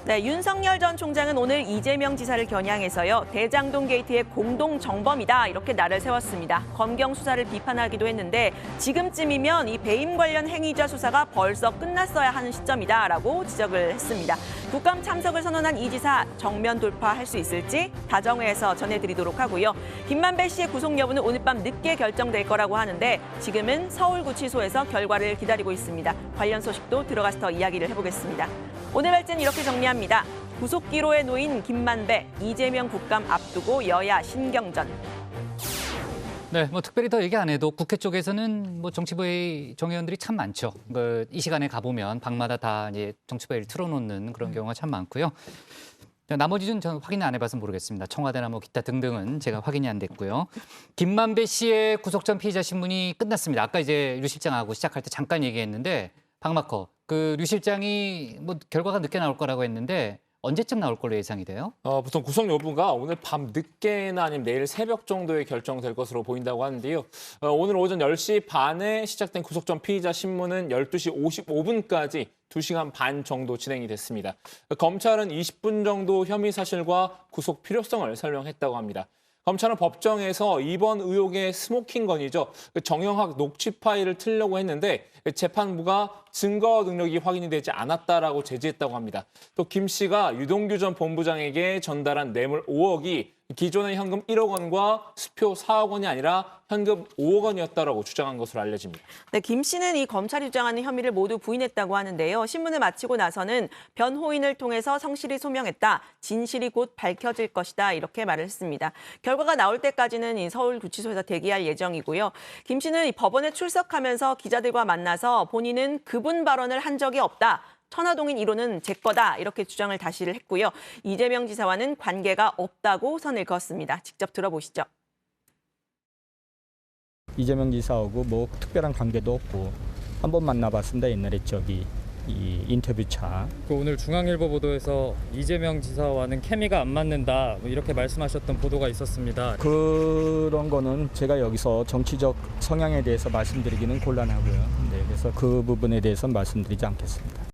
네, 윤석열 전 총장은 오늘 이재명 지사를 겨냥해서요. 대장동 게이트의 공동 정범이다 이렇게 날을 세웠습니다. 검경 수사를 비판하기도 했는데 지금쯤이면 이 배임 관련 행위자 수사가 벌써 끝났어야 하는 시점이다라고 지적을 했습니다. 국감 참석을 선언한 이 지사 정면 돌파할 수 있을지 다정회에서 전해드리도록 하고요. 김만배 씨의 구속 여부는 오늘 밤 늦게 결정될 거라고 하는데 지금은 서울구치소에서 결과를 기다리고 있습니다. 관련 소식도 들어가서 더 이야기를 해보겠습니다. 오늘 발제는 이렇게 정리합니다. 구속기로에 놓인 김만배, 이재명 국감 앞두고 여야 신경전. 네, 뭐 특별히 더 얘기 안 해도 국회 쪽에서는 뭐 정치부의 정의원들이 참 많죠. 이 시간에 가보면 방마다 다 이제 정치부회를 틀어놓는 그런 경우가 참 많고요. 나머지는 저는 확인 안 해봐서 모르겠습니다. 청와대나 뭐 기타 등등은 제가 확인이 안 됐고요. 김만배 씨의 구속 전 피의자 신문이 끝났습니다. 아까 이제 류 실장하고 시작할 때 잠깐 얘기했는데 박마커, 류 실장이 뭐 결과가 늦게 나올 거라고 했는데 언제쯤 나올 걸로 예상이 돼요? 보통 구속 여부가 오늘 밤 늦게나 아니면 내일 새벽 정도에 결정될 것으로 보인다고 하는데요. 오늘 오전 10시 반에 시작된 구속 전 피의자 신문은 12시 55분까지 2시간 반 정도 진행이 됐습니다. 검찰은 20분 정도 혐의 사실과 구속 필요성을 설명했다고 합니다. 검찰은 법정에서 이번 의혹의 스모킹건이죠. 정영학 녹취 파일을 틀려고 했는데 재판부가 증거 능력이 확인이 되지 않았다라고 제지했다고 합니다. 또 김 씨가 유동규 전 본부장에게 전달한 뇌물 5억이 기존의 현금 1억 원과 수표 4억 원이 아니라 현금 5억 원이었다라고 주장한 것으로 알려집니다. 네, 김 씨는 이 검찰이 주장하는 혐의를 모두 부인했다고 하는데요. 신문을 마치고 나서는 변호인을 통해서 성실히 소명했다. 진실이 곧 밝혀질 것이다. 이렇게 말을 했습니다. 결과가 나올 때까지는 이 서울구치소에서 대기할 예정이고요. 김 씨는 이 법원에 출석하면서 기자들과 만나서 본인은 그분 발언을 한 적이 없다. 천화동인 1호는 제 거다 이렇게 주장을 다시를 했고요. 이재명 지사와는 관계가 없다고 선을 그었습니다. 직접 들어보시죠. 이재명 지사하고 뭐 특별한 관계도 없고 한번 만나봤습니다. 옛날에 이 인터뷰차. 오늘 중앙일보 보도에서 이재명 지사와는 케미가 안 맞는다 이렇게 말씀하셨던 보도가 있었습니다. 그런 거는 제가 여기서 정치적 성향에 대해서 말씀드리기는 곤란하고요. 네, 그래서 그 부분에 대해서는 말씀드리지 않겠습니다.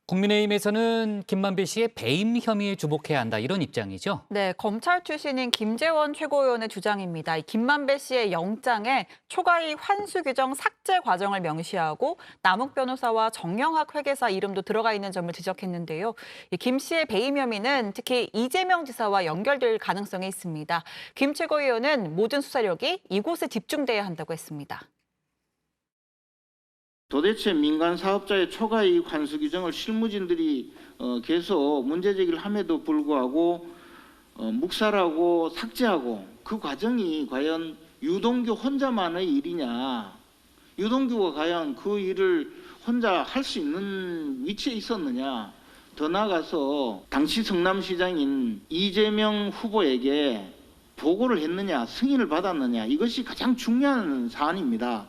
국민의힘에서는 김만배 씨의 배임 혐의에 주목해야 한다 이런 입장이죠. 네, 검찰 출신인 김재원 최고위원의 주장입니다. 이 김만배 씨의 영장에 초과이익 환수 규정 삭제 과정을 명시하고 남욱 변호사와 정영학 회계사 이름도 들어가 있는 점을 지적했는데요. 김 씨의 배임 혐의는 특히 이재명 지사와 연결될 가능성이 있습니다. 김 최고위원은 모든 수사력이 이곳에 집중돼야 한다고 했습니다. 도대체 민간 사업자의 초과이익 환수 규정을 실무진들이 계속 문제 제기를 함에도 불구하고 묵살하고 삭제하고 그 과정이 과연 유동규 혼자만의 일이냐, 유동규가 과연 그 일을 혼자 할 수 있는 위치에 있었느냐, 더 나아가서 당시 성남시장인 이재명 후보에게 보고를 했느냐, 승인을 받았느냐, 이것이 가장 중요한 사안입니다.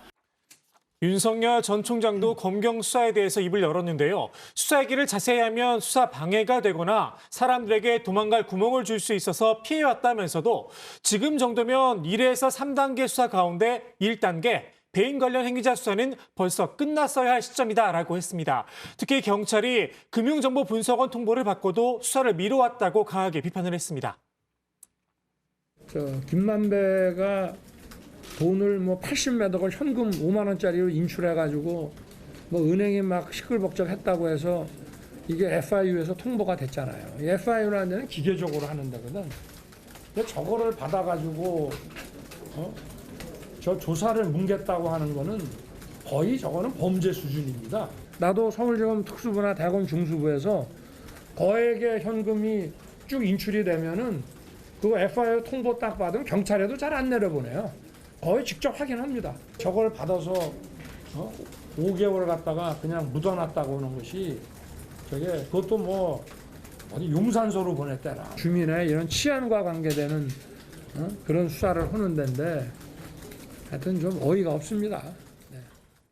윤석열 전 총장도 검경 수사에 대해서 입을 열었는데요. 수사 얘기를 자세히 하면 수사 방해가 되거나 사람들에게 도망갈 구멍을 줄 수 있어서 피해왔다면서도 지금 정도면 1에서 3단계 수사 가운데 1단계 배임 관련 행위자 수사는 벌써 끝났어야 할 시점이다라고 했습니다. 특히 경찰이 금융정보분석원 통보를 받고도 수사를 미뤄왔다고 강하게 비판을 했습니다. 김만배가 돈을 80몇 억을 현금 5만 원짜리로 인출해가지고 은행이 막 시끌벅적했다고 해서 이게 FIU에서 통보가 됐잖아요. 이 FIU라는 데는 기계적으로 하는 데거든. 근데 저거를 받아가지고 저 조사를 뭉갰다고 하는 거는 거의 저거는 범죄 수준입니다. 나도 서울지검 특수부나 대검 중수부에서 거액의 현금이 쭉 인출이 되면은 그거 FIU 통보 딱 받으면 경찰에도 잘 안 내려보내요. 거의 직접 확인합니다. 저걸 받아서 5개월 갖다가 그냥 묻어놨다고 하는 것이 그것도 어디 용산소로 보냈대라. 주민의 이런 치안과 관계되는 그런 수사를 하는 데인데 하여튼 좀 어이가 없습니다.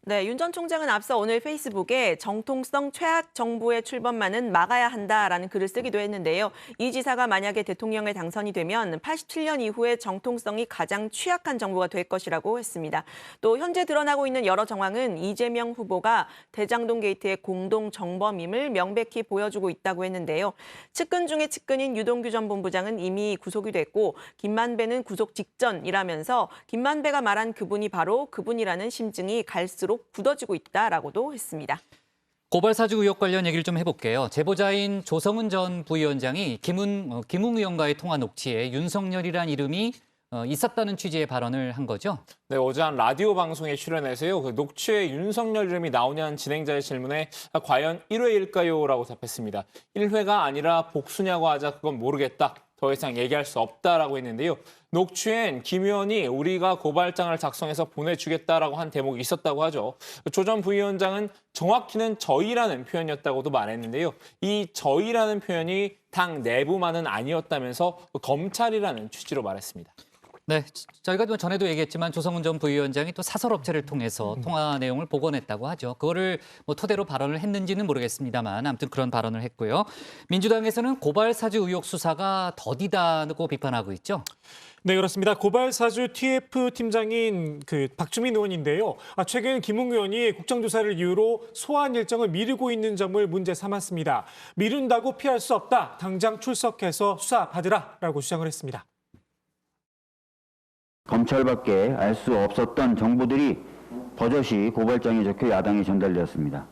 네, 윤 전 총장은 앞서 오늘 페이스북에 정통성 최악 정부의 출범만은 막아야 한다라는 글을 쓰기도 했는데요. 이 지사가 만약에 대통령에 당선이 되면 87년 이후에 정통성이 가장 취약한 정부가 될 것이라고 했습니다. 또 현재 드러나고 있는 여러 정황은 이재명 후보가 대장동 게이트의 공동 정범임을 명백히 보여주고 있다고 했는데요. 측근 중에 측근인 유동규 전 본부장은 이미 구속이 됐고 김만배는 구속 직전이라면서 김만배가 말한 그분이 바로 그분이라는 심증이 갈수록 굳어지고 있다라고도 했습니다. 고발 사주 의혹 관련 얘기를 좀 해볼게요. 제보자인 조성은 전 부위원장이 김웅 의원과의 통화 녹취에 윤석열이란 이름이 있었다는 취지의 발언을 한 거죠? 네, 어제 한 라디오 방송에 출연해서요. 그 녹취에 윤석열 이름이 나오냐는 진행자의 질문에 과연 1회일까요? 라고 답했습니다. 1회가 아니라 복수냐고 하자 그건 모르겠다. 더 이상 얘기할 수 없다라고 했는데요. 녹취엔 김 의원이 우리가 고발장을 작성해서 보내주겠다라고 한 대목이 있었다고 하죠. 조 전 부위원장은 정확히는 저희라는 표현이었다고도 말했는데요. 이 저희라는 표현이 당 내부만은 아니었다면서 검찰이라는 취지로 말했습니다. 네, 저희가 전에도 얘기했지만 조성은 전 부위원장이 또 사설업체를 통해서 통화 내용을 복원했다고 하죠. 그거를 토대로 발언을 했는지는 모르겠습니다만 아무튼 그런 발언을 했고요. 민주당에서는 고발 사주 의혹 수사가 더디다고 비판하고 있죠. 네, 그렇습니다. 고발사주 TF 팀장인 박주민 의원인데요. 최근 김웅 의원이 국정조사를 이유로 소환 일정을 미루고 있는 점을 문제 삼았습니다. 미룬다고 피할 수 없다. 당장 출석해서 수사 받으라라고 주장을 했습니다. 검찰밖에 알 수 없었던 정보들이 버젓이 고발장에 적혀 야당에 전달되었습니다.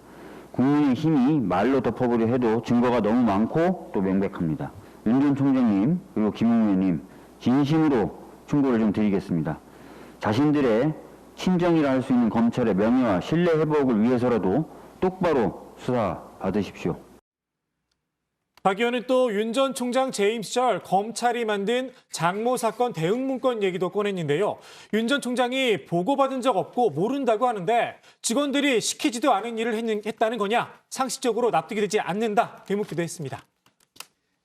국민의힘이 말로 덮어보려 해도 증거가 너무 많고 또 명백합니다. 윤 전 총장님 그리고 김웅 의원님 진심으로 충고를 좀 드리겠습니다. 자신들의 친정이라 할 수 있는 검찰의 명예와 신뢰 회복을 위해서라도 똑바로 수사 받으십시오. 박 의원은 또 윤 전 총장 재임 시절 검찰이 만든 장모 사건 대응 문건 얘기도 꺼냈는데요. 윤 전 총장이 보고받은 적 없고 모른다고 하는데 직원들이 시키지도 않은 일을 했다는 거냐? 상식적으로 납득이 되지 않는다. 되묻기도 했습니다.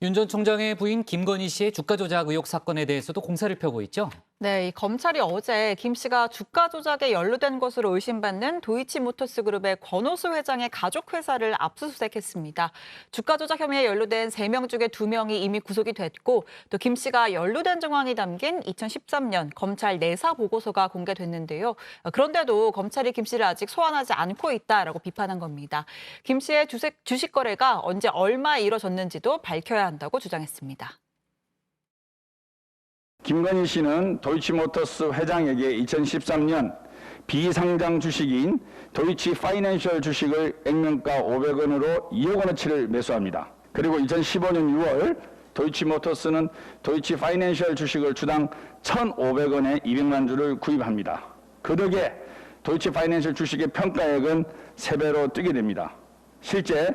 윤 전 총장의 부인 김건희 씨의 주가 조작 의혹 사건에 대해서도 공세를 펴고 있죠. 네, 이 검찰이 어제 김 씨가 주가 조작에 연루된 것으로 의심받는 도이치모터스 그룹의 권오수 회장의 가족 회사를 압수수색했습니다. 주가 조작 혐의에 연루된 3명 중에 2명이 이미 구속이 됐고 또 김 씨가 연루된 정황이 담긴 2013년 검찰 내사 보고서가 공개됐는데요. 그런데도 검찰이 김 씨를 아직 소환하지 않고 있다라고 비판한 겁니다. 김 씨의 주식 거래가 언제 얼마에 이뤄졌는지도 밝혀야 한다고 주장했습니다. 김건희 씨는 도이치모터스 회장에게 2013년 비상장 주식인 도이치 파이낸셜 주식을 액면가 500원으로 2억 원어치를 매수합니다. 그리고 2015년 6월 도이치모터스는 도이치 파이낸셜 주식을 주당 1,500원에 200만 주를 구입합니다. 그 덕에 도이치 파이낸셜 주식의 평가액은 3배로 뛰게 됩니다. 실제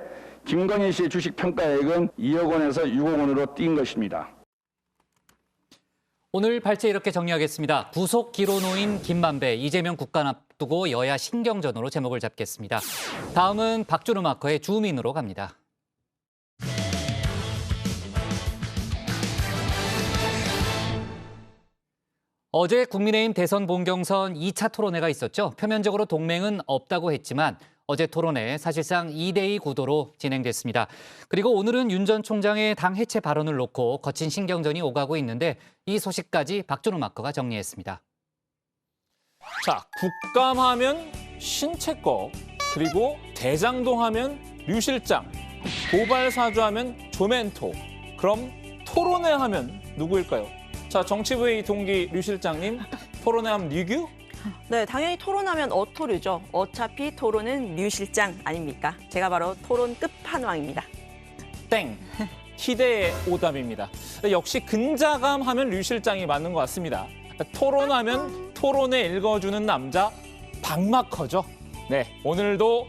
김건희 씨의 주식 평가액은 2억 원에서 6억 원으로 뛴 것입니다. 오늘 발제 이렇게 정리하겠습니다. 구속 기로노인 김만배, 이재명 국감 앞두고 여야 신경전으로 제목을 잡겠습니다. 다음은 박준우 마커의 주민으로 갑니다. 어제 국민의힘 대선 본경선 2차 토론회가 있었죠. 표면적으로 동맹은 없다고 했지만 어제 토론회 사실상 2대2 구도로 진행됐습니다. 그리고 오늘은 윤 전 총장의 당 해체 발언을 놓고 거친 신경전이 오가고 있는데 이 소식까지 박준호 마커가 정리했습니다. 자, 국감하면 신채거, 그리고 대장동 하면 류 실장, 고발 사주하면 조멘토. 그럼 토론회 하면 누구일까요? 자, 정치부의 동기 류 실장님, 토론회 하면 류규? 네, 당연히 토론하면 어토류죠. 어차피 토론은 류 실장 아닙니까? 제가 바로 토론 끝판왕입니다. 땡. 희대의 오답입니다. 역시 근자감 하면 류 실장이 맞는 것 같습니다. 토론하면 토론에 읽어주는 남자 박마커죠. 네, 오늘도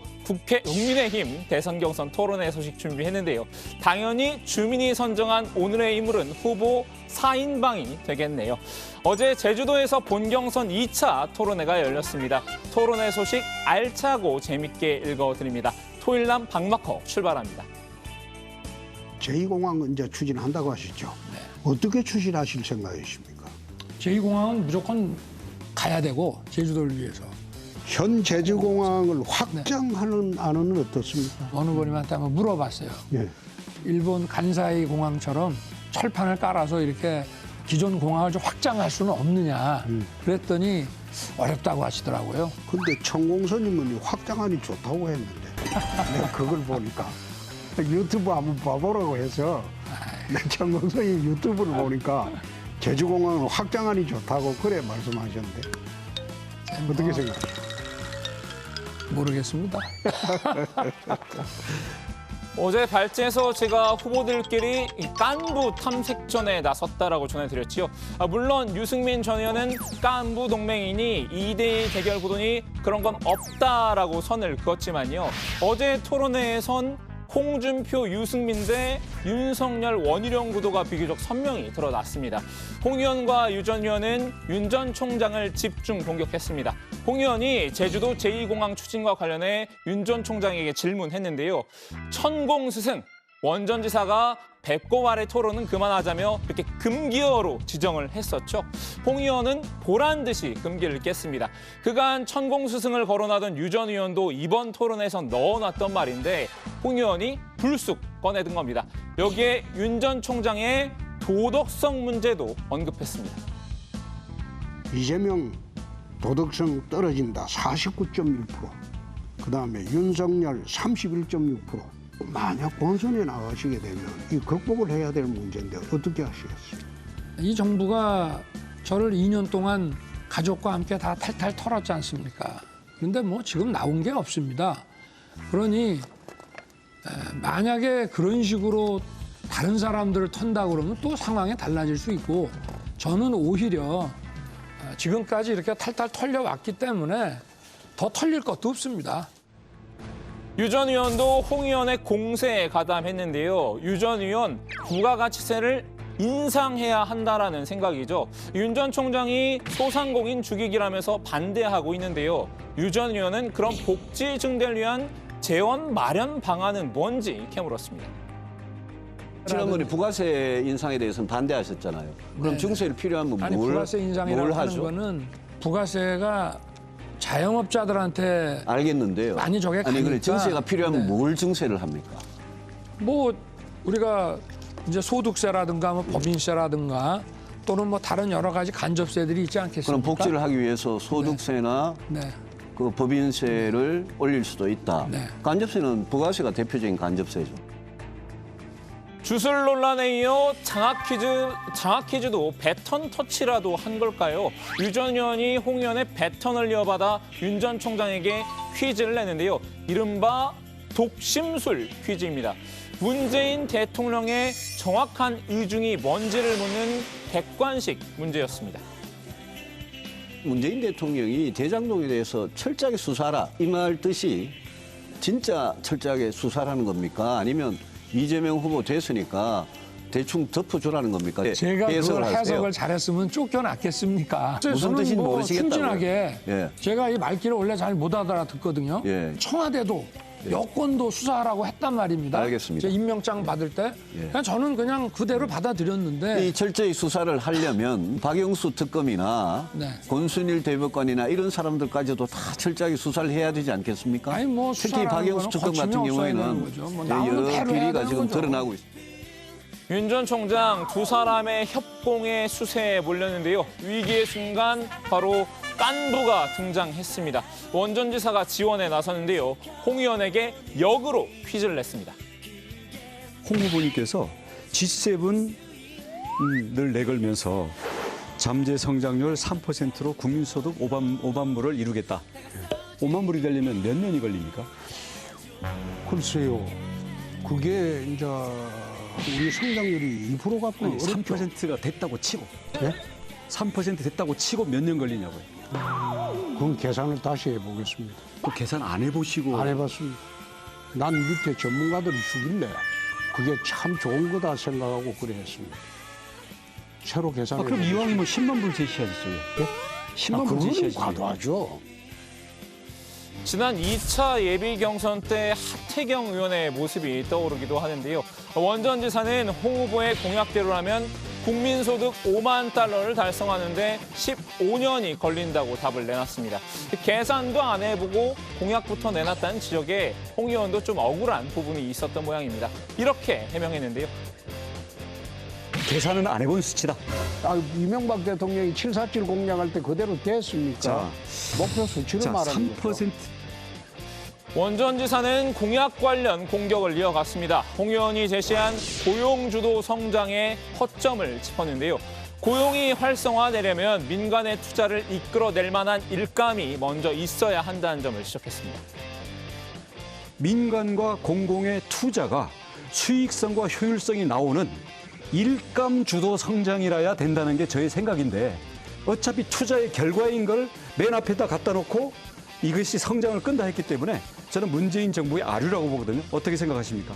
국민의힘 대선 경선 토론회 소식 준비했는데요. 당연히 주민이 선정한 오늘의 인물은 후보 4인방이 되겠네요. 어제 제주도에서 본경선 2차 토론회가 열렸습니다. 토론회 소식 알차고 재밌게 읽어드립니다. 토일남 박마커 출발합니다. 제2공항 이제 추진한다고 하셨죠. 네. 어떻게 추진하실 생각이십니까? 제2공항은 무조건 가야 되고 제주도를 위해서. 현 제주공항을 확장하는 안은 어떻습니까? 어느 분님한테 한번 물어봤어요. 예. 일본 간사이 공항처럼 철판을 깔아서 이렇게 기존 공항을 좀 확장할 수는 없느냐. 그랬더니 어렵다고 하시더라고요. 근데 천공선님은 확장안이 좋다고 했는데 내가 그걸 보니까 유튜브 한번 봐보라고 해서 천공선님 유튜브를 보니까 제주공항은 확장안이 좋다고 그래 말씀하셨는데 어떻게 생각하세요? 모르겠습니다. 어제 발제에서 제가 후보들끼리 깐부 탐색전에 나섰다라고 전해드렸지요. 물론 유승민 전 의원은 깐부 동맹이니 2대2 대결 구도니 그런 건 없다라고 선을 그었지만요. 어제 토론회에선 홍준표, 유승민 대 윤석열, 원희룡 구도가 비교적 선명히 드러났습니다. 홍 의원과 유 전 의원은 윤 전 총장을 집중 공격했습니다. 홍 의원이 제주도 제2공항 추진과 관련해 윤 전 총장에게 질문했는데요. 천공스승, 원전지사가 배꼽 아래 토론은 그만하자며 이렇게 금기어로 지정을 했었죠. 홍 의원은 보란 듯이 금기를 깼습니다. 그간 천공스승을 거론하던 유 전 의원도 이번 토론에서 넣어놨던 말인데 홍 의원이 불쑥 꺼내든 겁니다. 여기에 윤 전 총장의 도덕성 문제도 언급했습니다. 이재명 도덕성 떨어진다 49.1%. 그다음에 윤석열 31.6%. 만약 본선에 나가시게 되면 이 극복을 해야 될 문제인데 어떻게 하시겠어요? 이 정부가 저를 2년 동안 가족과 함께 다 탈탈 털었지 않습니까? 그런데 뭐 지금 나온 게 없습니다. 그러니 만약에 그런 식으로 다른 사람들을 턴다 그러면 또 상황이 달라질 수 있고 저는 오히려 지금까지 이렇게 탈탈 털려왔기 때문에 더 털릴 것도 없습니다. 유 전 의원도 홍 의원의 공세에 가담했는데요. 유 전 의원 부가가치세를 인상해야 한다라는 생각이죠. 윤 전 총장이 소상공인 죽이기라면서 반대하고 있는데요. 유 전 의원은 그런 복지 증대를 위한 재원 마련 방안은 뭔지 캐물었습니다. 지난번에 부가세 인상에 대해서는 반대하셨잖아요. 그럼 네. 증세를 필요하면 아니 부가세 인상이라고 하는 거는 부가세가 자영업자들한테 알겠는데요. 많이 저게 아니 그래 가니까. 증세가 필요하면 네. 뭘 증세를 합니까? 뭐 우리가 이제 소득세라든가 뭐 법인세라든가 또는 뭐 다른 여러 가지 간접세들이 있지 않겠습니까? 그럼 복지를 하기 위해서 소득세나 네. 그 법인세를 올릴 수도 있다. 네. 간접세는 부가세가 대표적인 간접세죠. 주술 논란에 이어 장학 퀴즈도 배턴 터치라도 한 걸까요? 유 전 의원이 홍 의원의 배턴을 이어받아 윤 전 총장에게 퀴즈를 내는데요. 이른바 독심술 퀴즈입니다. 문재인 대통령의 정확한 의중이 뭔지를 묻는 객관식 문제였습니다. 문재인 대통령이 대장동에 대해서 철저하게 수사하라 이 말 뜻이 진짜 철저하게 수사하는 겁니까? 아니면 이재명 후보 됐으니까 대충 덮어주라는 겁니까? 제가 그걸 하세요. 해석을 잘했으면 쫓겨났겠습니까? 무슨 저는 뜻인지 뭐 모르시겠다고요? 순진하게 예. 제가 이 말귀를 원래 잘 못 알아듣거든요. 예. 청와대도 여권도 수사하라고 했단 말입니다. 알겠습니다. 제 임명장 받을 때 그냥 저는 그냥 그대로 받아들였는데 이 철저히 수사를 하려면 박영수 특검이나 네. 권순일 대법관이나 이런 사람들까지도 다 철저하게 수사를 해야 되지 않겠습니까? 아니 뭐 특히 수사라는 박영수 거는 특검 같은 거침이 없어야 되는 경우에는 거죠. 뭐 나오는 여러 대로 해야 비리가 되는 지금 거죠. 드러나고 있습니다. 윤 전 총장 두 사람의 협공에 수세에 몰렸는데요. 위기의 순간 바로 깐부가 등장했습니다. 원 전 지사가 지원에 나섰는데요. 홍 의원에게 역으로 퀴즈를 냈습니다. 홍 후보님께서 G7을 내걸면서 잠재 성장률 3%로 국민소득 5만 불을 이루겠다. 5만 불이 되려면 몇 년이 걸립니까? 글쎄요. 그게 이제 우리 성장률이 2% 갖고 아니, 어렵죠. 3%가 됐다고 치고. 예? 3% 됐다고 치고 몇 년 걸리냐고요. 그건 계산을 다시 해보겠습니다. 또 계산 안 해보시고. 안 해봤습니다. 난 밑에 전문가들이 주길래 그게 참 좋은 거다 생각하고 그래 했습니다. 새로 계산해. 그럼 이왕이면 10만 불 제시하시죠. 예? 10만 불 그거는 제시하시죠. 과도하죠. 지난 2차 예비 경선 때 하태경 의원의 모습이 떠오르기도 하는데요. 원 전 지사는 홍 후보의 공약대로라면 국민소득 5만 달러를 달성하는데 15년이 걸린다고 답을 내놨습니다. 계산도 안 해보고 공약부터 내놨다는 지적에 홍 의원도 좀 억울한 부분이 있었던 모양입니다. 이렇게 해명했는데요. 계산은 안 해본 수치다. 이명박 대통령이 747 공약할 때 그대로 됐습니까? 자, 목표 수치를 자, 말하는 3%. 거죠. 원 전 지사는 공약 관련 공격을 이어갔습니다. 홍 의원이 제시한 고용주도 성장의 허점을 짚었는데요. 고용이 활성화되려면 민간의 투자를 이끌어낼 만한 일감이 먼저 있어야 한다는 점을 지적했습니다. 민간과 공공의 투자가 수익성과 효율성이 나오는 일감 주도 성장이라야 된다는 게 저의 생각인데 어차피 투자의 결과인 걸 맨 앞에다 갖다 놓고 이것이 성장을 끈다 했기 때문에 저는 문재인 정부의 아류라고 보거든요. 어떻게 생각하십니까?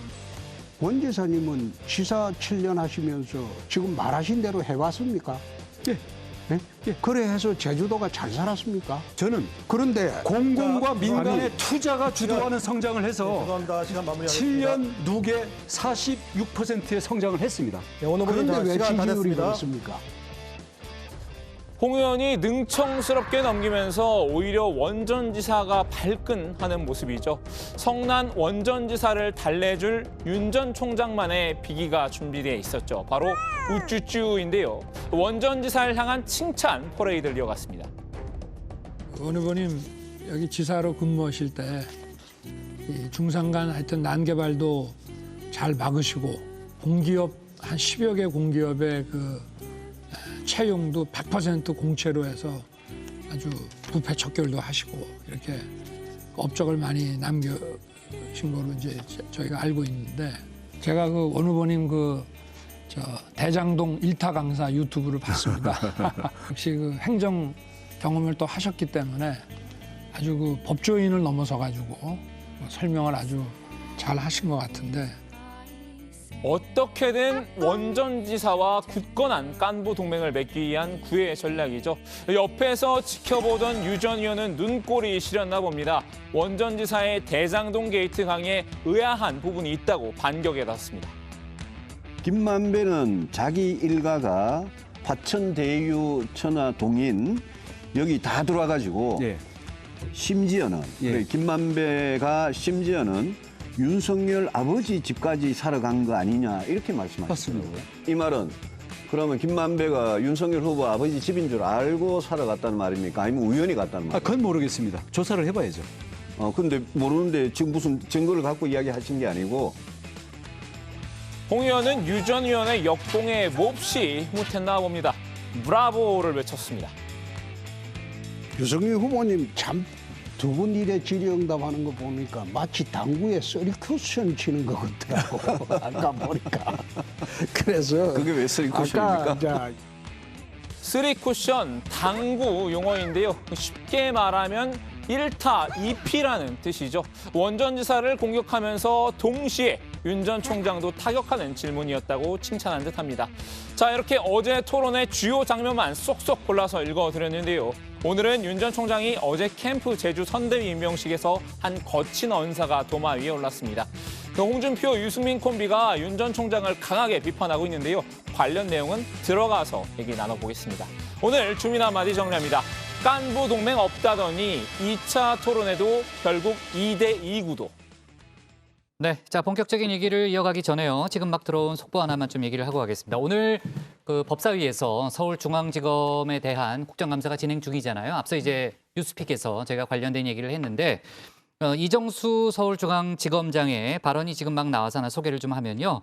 원 지사님은 지사 7년 하시면서 지금 말하신 대로 해왔습니까? 예. 네? 그래 해서 제주도가 잘 살았습니까? 저는 그런데 공공과 민간의 아니, 투자가 주도하는 성장을 해서 죄송합니다. 시간 마무리하겠습니다. 7년 누계 46%의 성장을 했습니다. 그런데 왜 시간 다 지지율이 됐습니다. 그렇습니까? 홍 의원이 능청스럽게 넘기면서 오히려 원전지사가 발끈하는 모습이죠. 성난 원전지사를 달래줄 윤 전 총장만의 비기가 준비되어 있었죠. 바로 우쭈쭈인데요. 원전지사를 향한 칭찬 퍼레이드를 이어갔습니다. 원 후보님 여기 지사로 근무하실 때 이 중산간 하여튼 난개발도 잘 막으시고 공기업 한 10여 개 공기업의 그 채용도 100% 공채로 해서 아주 부패 척결도 하시고 이렇게 업적을 많이 남겨신 거로 이제 저희가 알고 있는데 제가 그 원 후보님 그 대장동 1타 강사 유튜브를 봤습니다. 역시 그 행정 경험을 또 하셨기 때문에 아주 그 법조인을 넘어서 가지고 설명을 아주 잘 하신 것 같은데. 어떻게든 원전지사와 굳건한 깐부 동맹을 맺기 위한 구애 전략이죠. 옆에서 지켜보던 유 전 의원은 눈꼴이 시렸나 봅니다. 원전지사의 대장동 게이트 강에 의아한 부분이 있다고 반격에 나섰습니다. 김만배는 자기 일가가 화천, 대유, 천하, 동인 여기 다 들어와가지고 심지어는 김만배가 심지어는 윤석열 아버지 집까지 사러 간 거 아니냐 이렇게 말씀하셨습니다. 이 말은 그러면 김만배가 윤석열 후보 아버지 집인 줄 알고 사러 갔다는 말입니까? 아니면 우연히 갔다는 말입니까? 그건 모르겠습니다. 조사를 해봐야죠. 근데 모르는데 지금 무슨 증거를 갖고 이야기하신 게 아니고 홍 의원은 유 전 의원의 역공에 몹시 흐뭇했나 봅니다. 브라보를 외쳤습니다. 유승민 후보님 참 두 분 일에 질의응답하는 거 보니까 마치 당구에 쓰리 쿠션 치는 것 같더라고. 아까 보니까. 그래서 그게 왜 쓰리 쿠션입니까? 쓰리 쿠션 당구 용어인데요. 쉽게 말하면 1타 2피라는 뜻이죠. 원전지사를 공격하면서 동시에 윤 전 총장도 타격하는 질문이었다고 칭찬한 듯합니다. 자, 이렇게 어제 토론의 주요 장면만 쏙쏙 골라서 읽어드렸는데요. 오늘은 윤 전 총장이 어제 캠프 제주 선대위 임명식에서 한 거친 언사가 도마 위에 올랐습니다. 홍준표, 유승민 콤비가 윤 전 총장을 강하게 비판하고 있는데요. 관련 내용은 들어가서 얘기 나눠보겠습니다. 오늘 주민 한마디 정리합니다. 깐부 동맹 없다더니 2차 토론에도 결국 2대2 구도. 네, 자 본격적인 얘기를 이어가기 전에요. 지금 막 들어온 속보 하나만 좀 얘기를 하고 가겠습니다. 오늘 그 법사위에서 서울중앙지검에 대한 국정감사가 진행 중이잖아요. 앞서 이제 뉴스픽에서 제가 관련된 얘기를 했는데 이정수 서울중앙지검장의 발언이 지금 막 나와서 하나 소개를 좀 하면요.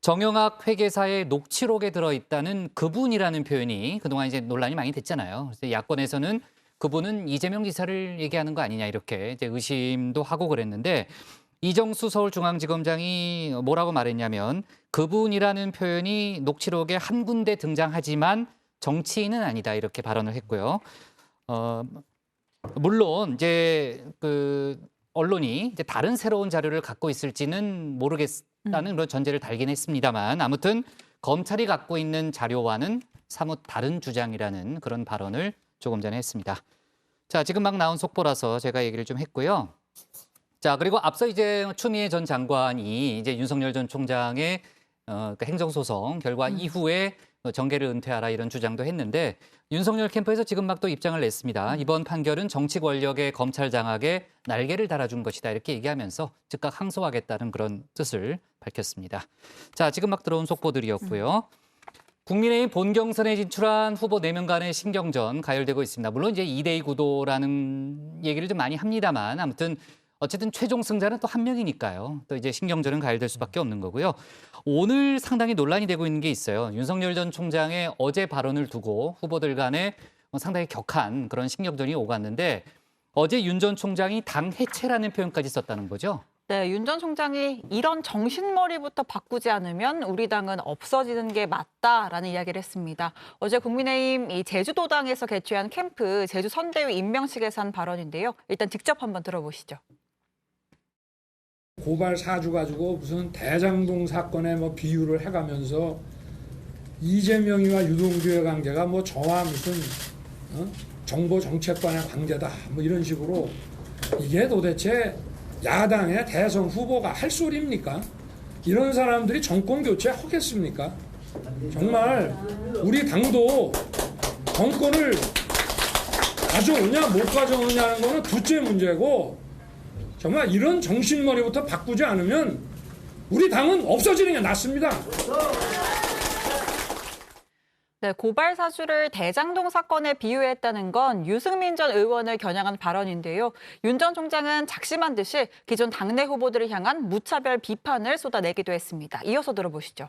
정영학 회계사의 녹취록에 들어있다는 그분이라는 표현이 그동안 이제 논란이 많이 됐잖아요. 그래서 야권에서는 그분은 이재명 지사를 얘기하는 거 아니냐 이렇게 이제 의심도 하고 그랬는데 이정수 서울중앙지검장이 뭐라고 말했냐면 그분이라는 표현이 녹취록에 한 군데 등장하지만 정치인은 아니다 이렇게 발언을 했고요. 물론 이제 그 언론이 이제 다른 새로운 자료를 갖고 있을지는 모르겠다는 그런 전제를 달긴 했습니다만 아무튼 검찰이 갖고 있는 자료와는 사뭇 다른 주장이라는 그런 발언을 조금 전에 했습니다. 자, 지금 막 나온 속보라서 제가 얘기를 좀 했고요. 자, 그리고 앞서 이제 추미애 전 장관이 이제 윤석열 전 총장의 그 행정소송 결과 이후에 정계를 은퇴하라 이런 주장도 했는데 윤석열 캠프에서 지금 막 또 입장을 냈습니다. 이번 판결은 정치 권력의 검찰 장악에 날개를 달아준 것이다 이렇게 얘기하면서 즉각 항소하겠다는 그런 뜻을 밝혔습니다. 자, 지금 막 들어온 속보들이었고요. 국민의힘 본경선에 진출한 후보 4명 간의 신경전 가열되고 있습니다. 물론 이제 2대2 구도라는 얘기를 좀 많이 합니다만 아무튼 어쨌든 최종 승자는 또 한 명이니까요. 또 이제 신경전은 가열될 수밖에 없는 거고요. 오늘 상당히 논란이 되고 있는 게 있어요. 윤석열 전 총장의 어제 발언을 두고 후보들 간에 상당히 격한 그런 신경전이 오갔는데 어제 윤 전 총장이 당 해체라는 표현까지 썼다는 거죠. 네, 윤 전 총장이 이런 정신머리부터 바꾸지 않으면 우리 당은 없어지는 게 맞다라는 이야기를 했습니다. 어제 국민의힘 이 제주도당에서 개최한 캠프 제주 선대위 임명식에서 한 발언인데요. 일단 직접 한번 들어보시죠. 고발 사주 가지고 무슨 대장동 사건에 뭐 비유를 해가면서 이재명이와 유동규의 관계가 뭐 저와 무슨 정보 정책관의 관계다 뭐 이런 식으로 이게 도대체 야당의 대선 후보가 할 소리입니까? 이런 사람들이 정권 교체 하겠습니까? 정말 우리 당도 정권을 가져오냐 못 가져오냐는 거는 둘째 문제고 정말 이런 정신머리부터 바꾸지 않으면 우리 당은 없어지는 게 낫습니다. 네, 고발 사주를 대장동 사건에 비유했다는 건 유승민 전 의원을 겨냥한 발언인데요. 윤 전 총장은 작심한 듯이 기존 당내 후보들을 향한 무차별 비판을 쏟아내기도 했습니다. 이어서 들어보시죠.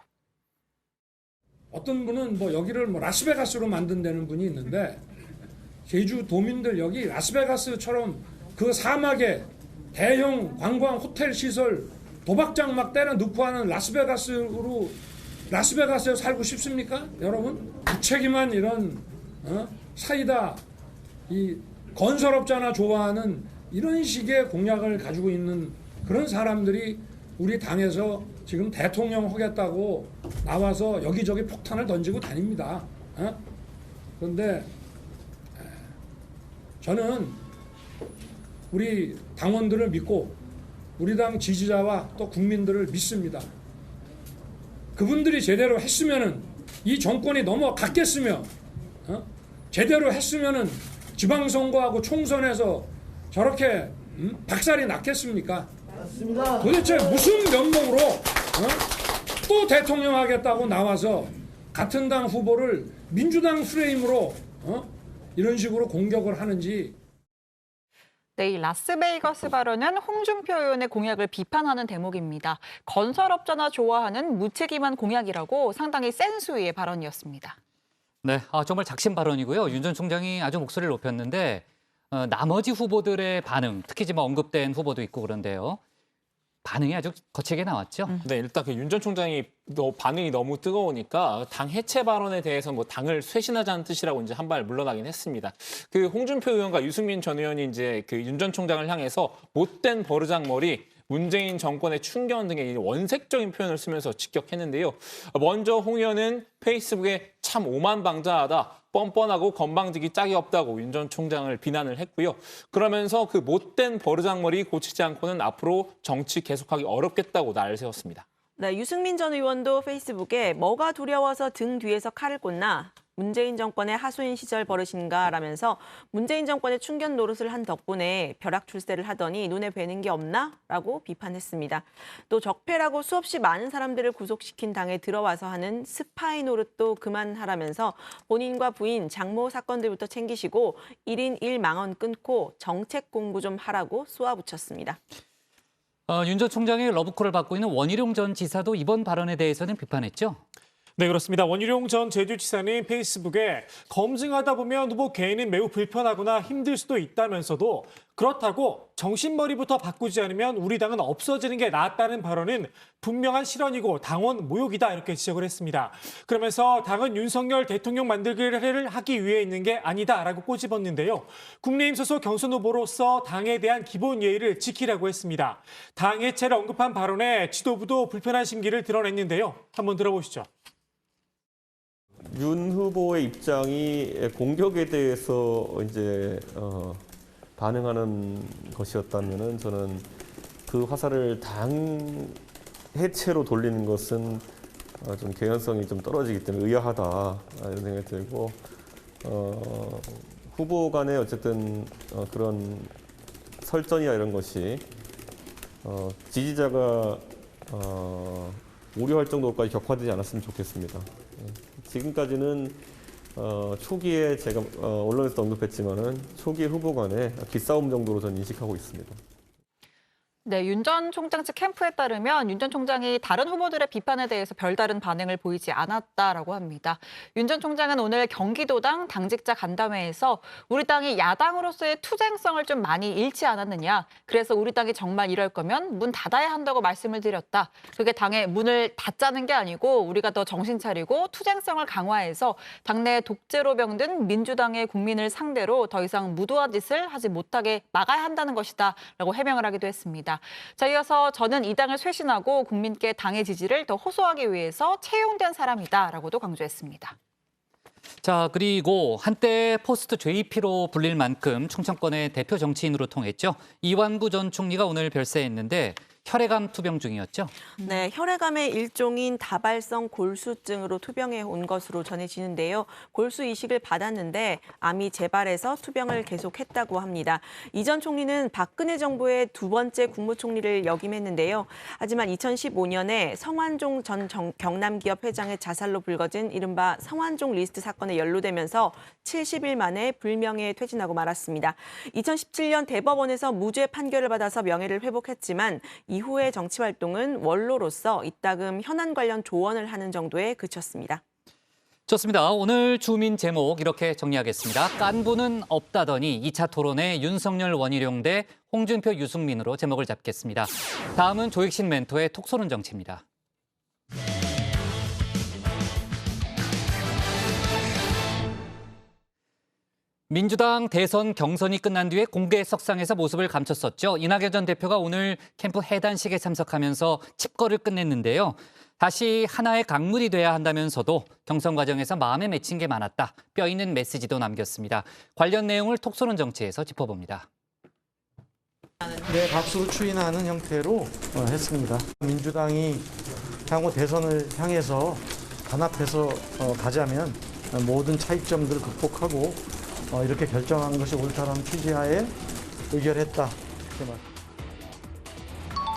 어떤 분은 뭐 여기를 뭐 라스베가스로 만든다는 분이 있는데 제주 도민들 여기 라스베가스처럼 그 사막에 대형 관광 호텔 시설 도박장 막 때려 넣고 하는 라스베가스에 살고 싶습니까? 여러분? 무책임한 이런 사이다 이 건설업자나 좋아하는 이런 식의 공약을 가지고 있는 그런 사람들이 우리 당에서 지금 대통령 하겠다고 나와서 여기저기 폭탄을 던지고 다닙니다. 그런데 저는 우리 당원들을 믿고 우리 당 지지자와 또 국민들을 믿습니다. 그분들이 제대로 했으면은 이 정권이 넘어갔겠으며 제대로 했으면은 지방선거하고 총선에서 저렇게 박살이 났겠습니까? 맞습니다. 도대체 무슨 면목으로 또 대통령 하겠다고 나와서 같은 당 후보를 민주당 프레임으로 이런 식으로 공격을 하는지. 네, 이 라스베이거스 발언은 홍준표 의원의 공약을 비판하는 대목입니다. 건설업자나 좋아하는 무책임한 공약이라고 상당히 센스 있는 발언이었습니다. 네, 정말 작심 발언이고요. 윤 전 총장이 아주 목소리를 높였는데 나머지 후보들의 반응, 특히 지금 언급된 후보도 있고 그런데요. 반응이 아주 거칠게 나왔죠. 네, 일단 그 윤 전 총장이 반응이 너무 뜨거우니까 당 해체 발언에 대해서 뭐 당을 쇄신하자는 뜻이라고 이제 한 발 물러나긴 했습니다. 그 홍준표 의원과 유승민 전 의원이 이제 그 윤 전 총장을 향해서 못된 버르장머리, 문재인 정권의 충견 등의 원색적인 표현을 쓰면서 직격했는데요. 먼저 홍 의원은 페이스북에 참 오만방자하다. 뻔뻔하고 건방지기 짝이 없다고 윤 전 총장을 비난을 했고요. 그러면서 그 못된 버르장머리 고치지 않고는 앞으로 정치 계속하기 어렵겠다고 날 세웠습니다. 네, 유승민 전 의원도 페이스북에 뭐가 두려워서 등 뒤에서 칼을 꽂나? 문재인 정권의 하소연 시절 버릇인가라면서 문재인 정권의 충견 노릇을 한 덕분에 벼락 출세를 하더니 눈에 뵈는 게 없나? 라고 비판했습니다. 또 적폐라고 수없이 많은 사람들을 구속시킨 당에 들어와서 하는 스파이 노릇도 그만하라면서 본인과 부인, 장모 사건들부터 챙기시고 1인 1망원 끊고 정책 공부 좀 하라고 쏘아붙였습니다. 윤 전 총장의 러브콜을 받고 있는 원희룡 전 지사도 이번 발언에 대해서는 비판했죠. 네, 그렇습니다. 원희룡 전 제주지사는 페이스북에 검증하다 보면 후보 개인은 매우 불편하거나 힘들 수도 있다면서도 그렇다고 정신머리부터 바꾸지 않으면 우리 당은 없어지는 게 낫다는 발언은 분명한 실언이고 당원 모욕이다 이렇게 지적을 했습니다. 그러면서 당은 윤석열 대통령 만들기를 하기 위해 있는 게 아니다라고 꼬집었는데요. 국민의힘 소속 경선 후보로서 당에 대한 기본 예의를 지키라고 했습니다. 당 해체를 언급한 발언에 지도부도 불편한 심기를 드러냈는데요. 한번 들어보시죠. 윤 후보의 입장이 공격에 대해서 이제 반응하는 것이었다면은 저는 그 화살을 당 해체로 돌리는 것은 좀 개연성이 좀 떨어지기 때문에 의아하다 이런 생각이 들고 후보 간에 어쨌든 그런 설전이나 이런 것이 지지자가 우려할 정도까지 격화되지 않았으면 좋겠습니다. 지금까지는 초기에 제가 언론에서 언급했지만은 초기에 후보 간에 기싸움 정도로 저는 인식하고 있습니다. 네, 윤 전 총장 측 캠프에 따르면 윤 전 총장이 다른 후보들의 비판에 대해서 별다른 반응을 보이지 않았다라고 합니다. 윤 전 총장은 오늘 경기도당 당직자 간담회에서 우리 당이 야당으로서의 투쟁성을 좀 많이 잃지 않았느냐. 그래서 우리 당이 정말 이럴 거면 문 닫아야 한다고 말씀을 드렸다. 그게 당의 문을 닫자는 게 아니고 우리가 더 정신 차리고 투쟁성을 강화해서 당내 독재로 병든 민주당의 국민을 상대로 더 이상 무도한 짓을 하지 못하게 막아야 한다는 것이다. 라고 해명을 하기도 했습니다. 자, 이어서 저는 이 당을 쇄신하고 국민께 당의 지지를 더 호소하기 위해서 채용된 사람이다라고도 강조했습니다. 자, 그리고 한때 포스트 JP로 불릴 만큼 충청권의 대표 정치인으로 통했죠. 이완구 전 총리가 오늘 별세했는데 혈액암 투병 중이었죠? 네, 혈액암의 일종인 다발성 골수증으로 투병해 온 것으로 전해지는데요. 골수 이식을 받았는데 암이 재발해서 투병을 계속했다고 합니다. 이 전 총리는 박근혜 정부의 두 번째 국무총리를 역임했는데요. 하지만 2015년에 성완종 전 경남기업 회장의 자살로 불거진 이른바 성완종 리스트 사건에 연루되면서 70일 만에 불명예에 퇴진하고 말았습니다. 2017년 대법원에서 무죄 판결을 받아서 명예를 회복했지만 이후의 정치 활동은 원로로서 이따금 현안 관련 조언을 하는 정도에 그쳤습니다. 좋습니다. 오늘 주민 제목 이렇게 정리하겠습니다. 깐부는 없다더니 2차 토론에 윤석열 원희룡 대 홍준표 유승민으로 제목을 잡겠습니다. 다음은 조익신 멘토의 톡쏘는 정치입니다. 민주당 대선 경선이 끝난 뒤에 공개 석상에서 모습을 감췄었죠. 이낙연 전 대표가 오늘 캠프 해단식에 참석하면서 칩거를 끝냈는데요. 다시 하나의 강물이 돼야 한다면서도 경선 과정에서 마음에 맺힌 게 많았다. 뼈 있는 메시지도 남겼습니다. 관련 내용을 톡쏘는 정치에서 짚어봅니다. 네, 박수로 추인하는 형태로 했습니다. 민주당이 향후 대선을 향해서 단합해서 가자면 모든 차이점들을 극복하고 이렇게 결정한 것이 옳다는 취지하에 의결했다.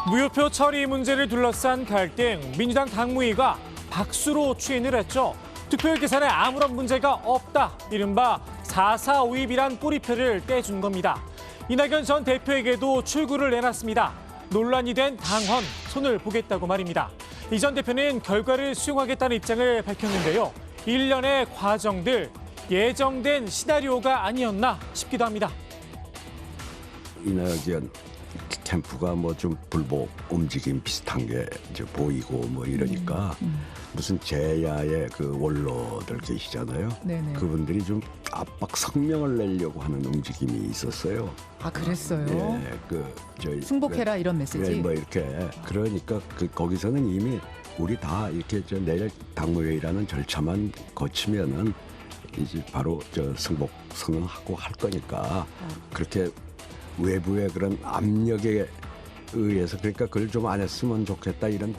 무효표 처리 문제를 둘러싼 갈등, 민주당 당무위가 박수로 추인을 했죠. 투표율 계산에 아무런 문제가 없다. 이른바 4.4 오입이란 꼬리표를 떼준 겁니다. 이낙연 전 대표에게도 출구를 내놨습니다. 논란이 된 당헌, 손을 보겠다고 말입니다. 이 전 대표는 결과를 수용하겠다는 입장을 밝혔는데요. 일련의 과정들, 예정된 시나리오가 아니었나 싶기도 합니다. 이낙연 캠프가 뭐 좀 불복 움직임 비슷한 게 이제 보이고 뭐 이러니까 무슨 제야의 그 원로들 계시잖아요. 네네. 그분들이 좀 압박 성명을 내려고 하는 움직임이 있었어요. 아, 그랬어요? 예, 저희 승복해라 이런 메시지? 뭐 이렇게 그러니까 거기서는 이미 우리 다 이렇게 내일 당무회의라는 절차만 거치면은 이제 바로 승복 선언하고 할 거니까 그렇게 외부의 그런 압력에 의해서 그러니까 그걸 좀 안 했으면 좋겠다 이런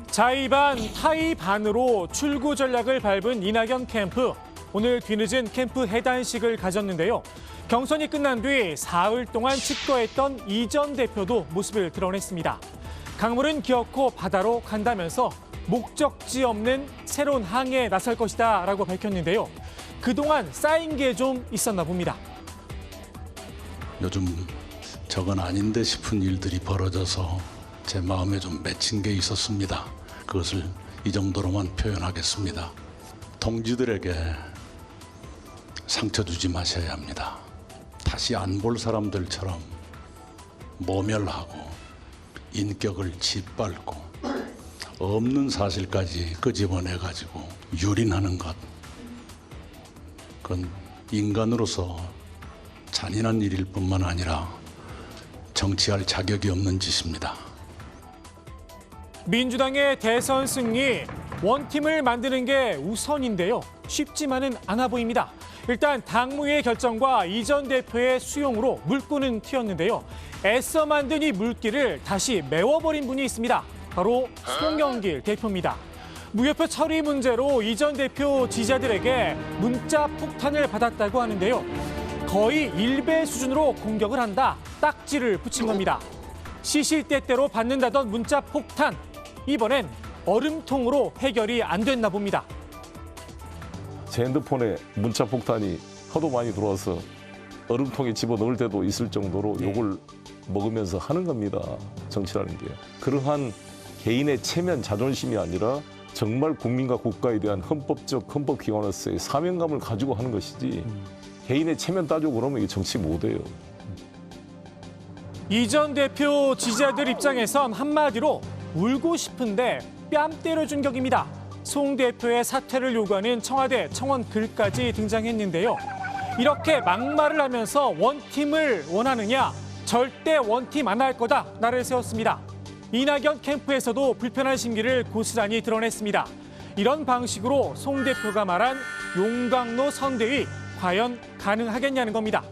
자의반 타의반으로 출구 전략을 밟은 이낙연 캠프. 오늘 뒤늦은 캠프 해단식을 가졌는데요. 경선이 끝난 뒤 사흘 동안 집거했던 이 전 대표도 모습을 드러냈습니다. 강물은 기어코 바다로 간다면서 목적지 없는 새로운 항해에 나설 것이다 라고 밝혔는데요. 그동안 쌓인 게 좀 있었나 봅니다. 요즘 저건 아닌데 싶은 일들이 벌어져서 제 마음에 좀 맺힌 게 있었습니다. 그것을 이 정도로만 표현하겠습니다. 동지들에게 상처 주지 마셔야 합니다. 다시 안 볼 사람들처럼 모멸하고 인격을 짓밟고 없는 사실까지 끄집어내가지고 유린하는 것. 그건 인간으로서 잔인한 일일 뿐만 아니라 정치할 자격이 없는 짓입니다. 민주당의 대선 승리, 원팀을 만드는 게 우선인데요. 쉽지만은 않아 보입니다. 일단 당무의 결정과 이 전 대표의 수용으로 물꼬는 튀었는데요. 애써 만든 이 물기를 다시 메워버린 분이 있습니다. 바로 송영길 대표입니다. 무효표 처리 문제로 이 전 대표 지지자들에게 문자 폭탄을 받았다고 하는데요. 거의 일배 수준으로 공격을 한다, 딱지를 붙인 겁니다. 시시때때로 받는다던 문자 폭탄, 이번엔 얼음통으로 해결이 안 됐나 봅니다. 제 핸드폰에 문자 폭탄이 하도 많이 들어와서 얼음통에 집어넣을 때도 있을 정도로 욕을 먹으면서 하는 겁니다. 정치라는 게. 그러한 개인의 체면, 자존심이 아니라 정말 국민과 국가에 대한 헌법기관으로서의 사명감을 가지고 하는 것이지 개인의 체면 따지고 그러면 이게 정치 못해요. 이 전 대표 지지자들 입장에선 한마디로 울고 싶은데 뺨 때려준 격입니다. 송 대표의 사퇴를 요구하는 청와대 청원 글까지 등장했는데요. 이렇게 막말을 하면서 원팀을 원하느냐? 절대 원팀 안 할 거다, 나를 세웠습니다. 이낙연 캠프에서도 불편한 심기를 고스란히 드러냈습니다. 이런 방식으로 송 대표가 말한 용광로 선대위, 과연 가능하겠냐는 겁니다.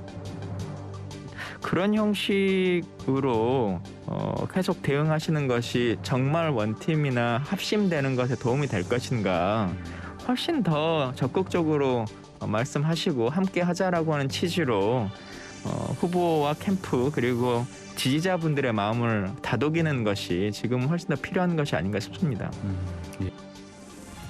그런 형식으로 계속 대응하시는 것이 정말 원팀이나 합심되는 것에 도움이 될 것인가, 훨씬 더 적극적으로 말씀하시고 함께 하자라고 하는 취지로 후보와 캠프 그리고 지지자분들의 마음을 다독이는 것이 지금 훨씬 더 필요한 것이 아닌가 싶습니다.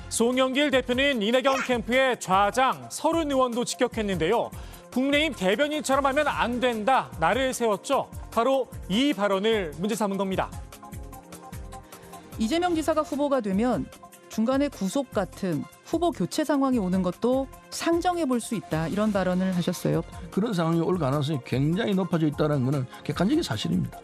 송영길 대표는 이낙연 캠프의 좌장 서른 의원도 직격했는데요. 국민의힘 대변인처럼 하면 안 된다, 나를 세웠죠. 바로 이 발언을 문제 삼은 겁니다. 이재명 지사가 후보가 되면 중간에 구속 같은 후보 교체 상황이 오는 것도 상정해 볼 수 있다, 이런 발언을 하셨어요. 그런 상황이 올 가능성이 굉장히 높아져 있다는 것은 객관적인 사실입니다.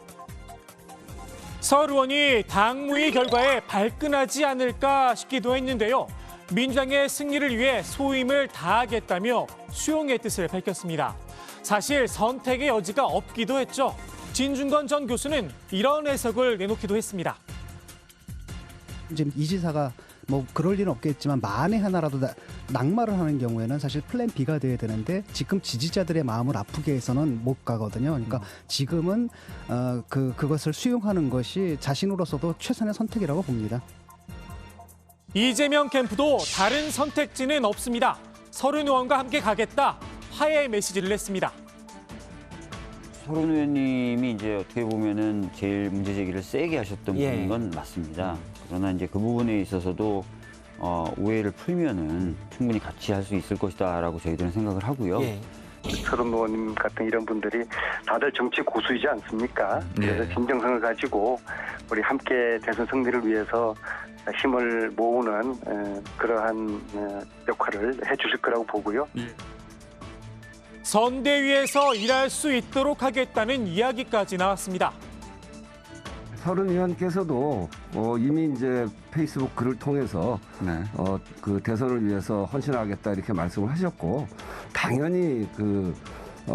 서 의원이 당무위 결과에 발끈하지 않을까 싶기도 했는데요. 민주당의 승리를 위해 소임을 다하겠다며 수용의 뜻을 밝혔습니다. 사실 선택의 여지가 없기도 했죠. 진중건 전 교수는 이런 해석을 내놓기도 했습니다. 지금 이 지사가 뭐 그럴 일은 없겠지만 만에 하나라도 낙마를 하는 경우에는 사실 플랜 B가 돼야 되는데 지금 지지자들의 마음을 아프게 해서는 못 가거든요. 그러니까 지금은 그것을 수용하는 것이 자신으로서도 최선의 선택이라고 봅니다. 이재명 캠프도 다른 선택지는 없습니다. 서른 의원과 함께 가겠다, 화해의 메시지를 냈습니다. 서른 의원님이 이제 어떻게 보면은 제일 문제 제기를 세게 하셨던 분인 건 맞습니다. 그러나 이제 그 부분에 있어서도 오해를 풀면은 충분히 같이 할 수 있을 것이다라고 저희들은 생각을 하고요. 서른 의원님 같은 이런 분들이 다들 정치 고수이지 않습니까? 그래서 진정성을 가지고 우리 함께 대선 승리를 위해서 힘을 모으는 그러한 역할을 해주실 거라고 보고요. 선대위에서 일할 수 있도록 하겠다는 이야기까지 나왔습니다. 서른 의원께서도 이미 이제 페이스북 글을 통해서 그 대선을 위해서 헌신하겠다 이렇게 말씀을 하셨고, 당연히 그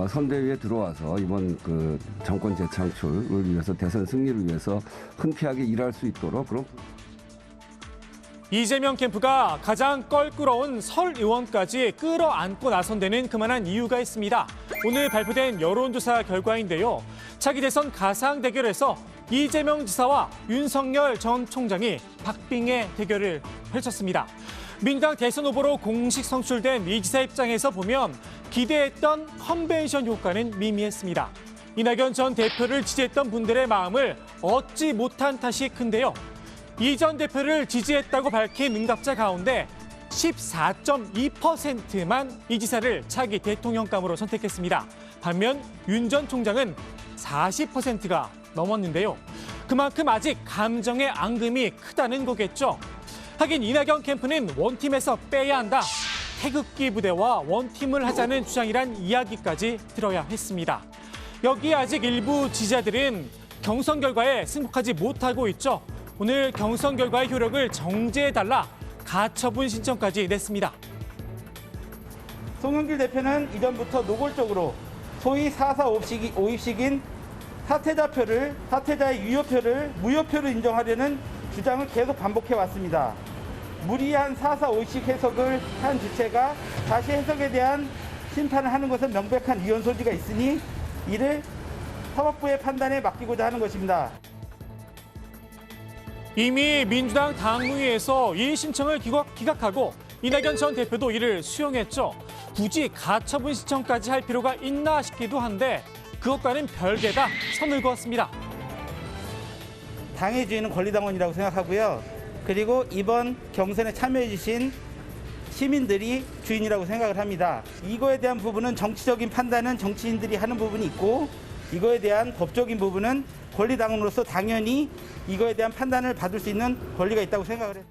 선대위에 들어와서 이번 그 정권 재창출을 위해서, 대선 승리를 위해서 흔쾌하게 일할 수 있도록 그런. 이재명 캠프가 가장 껄끄러운 설 의원까지 끌어안고 나선 데는 그만한 이유가 있습니다. 오늘 발표된 여론조사 결과인데요. 차기 대선 가상 대결에서 이재명 지사와 윤석열 전 총장이 박빙의 대결을 펼쳤습니다. 민주당 대선 후보로 공식 선출된 이 지사 입장에서 보면 기대했던 컨벤션 효과는 미미했습니다. 이낙연 전 대표를 지지했던 분들의 마음을 얻지 못한 탓이 큰데요. 이 전 대표를 지지했다고 밝힌 응답자 가운데 14.2%만 이 지사를 차기 대통령감으로 선택했습니다. 반면 윤 전 총장은 40%가 넘었는데요. 그만큼 아직 감정의 앙금이 크다는 거겠죠. 하긴 이낙연 캠프는 원팀에서 빼야 한다. 태극기 부대와 원팀을 하자는 주장이란 이야기까지 들어야 했습니다. 여기에 아직 일부 지지자들은 경선 결과에 승복하지 못하고 있죠. 오늘 경선 결과의 효력을 정지해달라 가처분 신청까지 냈습니다. 송영길 대표는 이전부터 노골적으로 소위 4.4 5입식인 사퇴자표를, 사퇴자의 유효표를 무효표로 인정하려는 주장을 계속 반복해 왔습니다. 무리한 4.4 5입식 해석을 한 주체가 다시 해석에 대한 심판을 하는 것은 명백한 위헌 소지가 있으니 이를 사법부의 판단에 맡기고자 하는 것입니다. 이미 민주당 당무위에서 이 신청을 기각하고 이낙연 전 대표도 이를 수용했죠. 굳이 가처분 신청까지 할 필요가 있나 싶기도 한데 그것과는 별개다 선을 그었습니다. 당의 주인은 권리당원이라고 생각하고요. 그리고 이번 경선에 참여해 주신 시민들이 주인이라고 생각을 합니다. 이거에 대한 부분은 정치적인 판단은 정치인들이 하는 부분이 있고, 이거에 대한 법적인 부분은 권리당원으로서 당연히 이거에 대한 판단을 받을 수 있는 권리가 있다고 생각을 해요.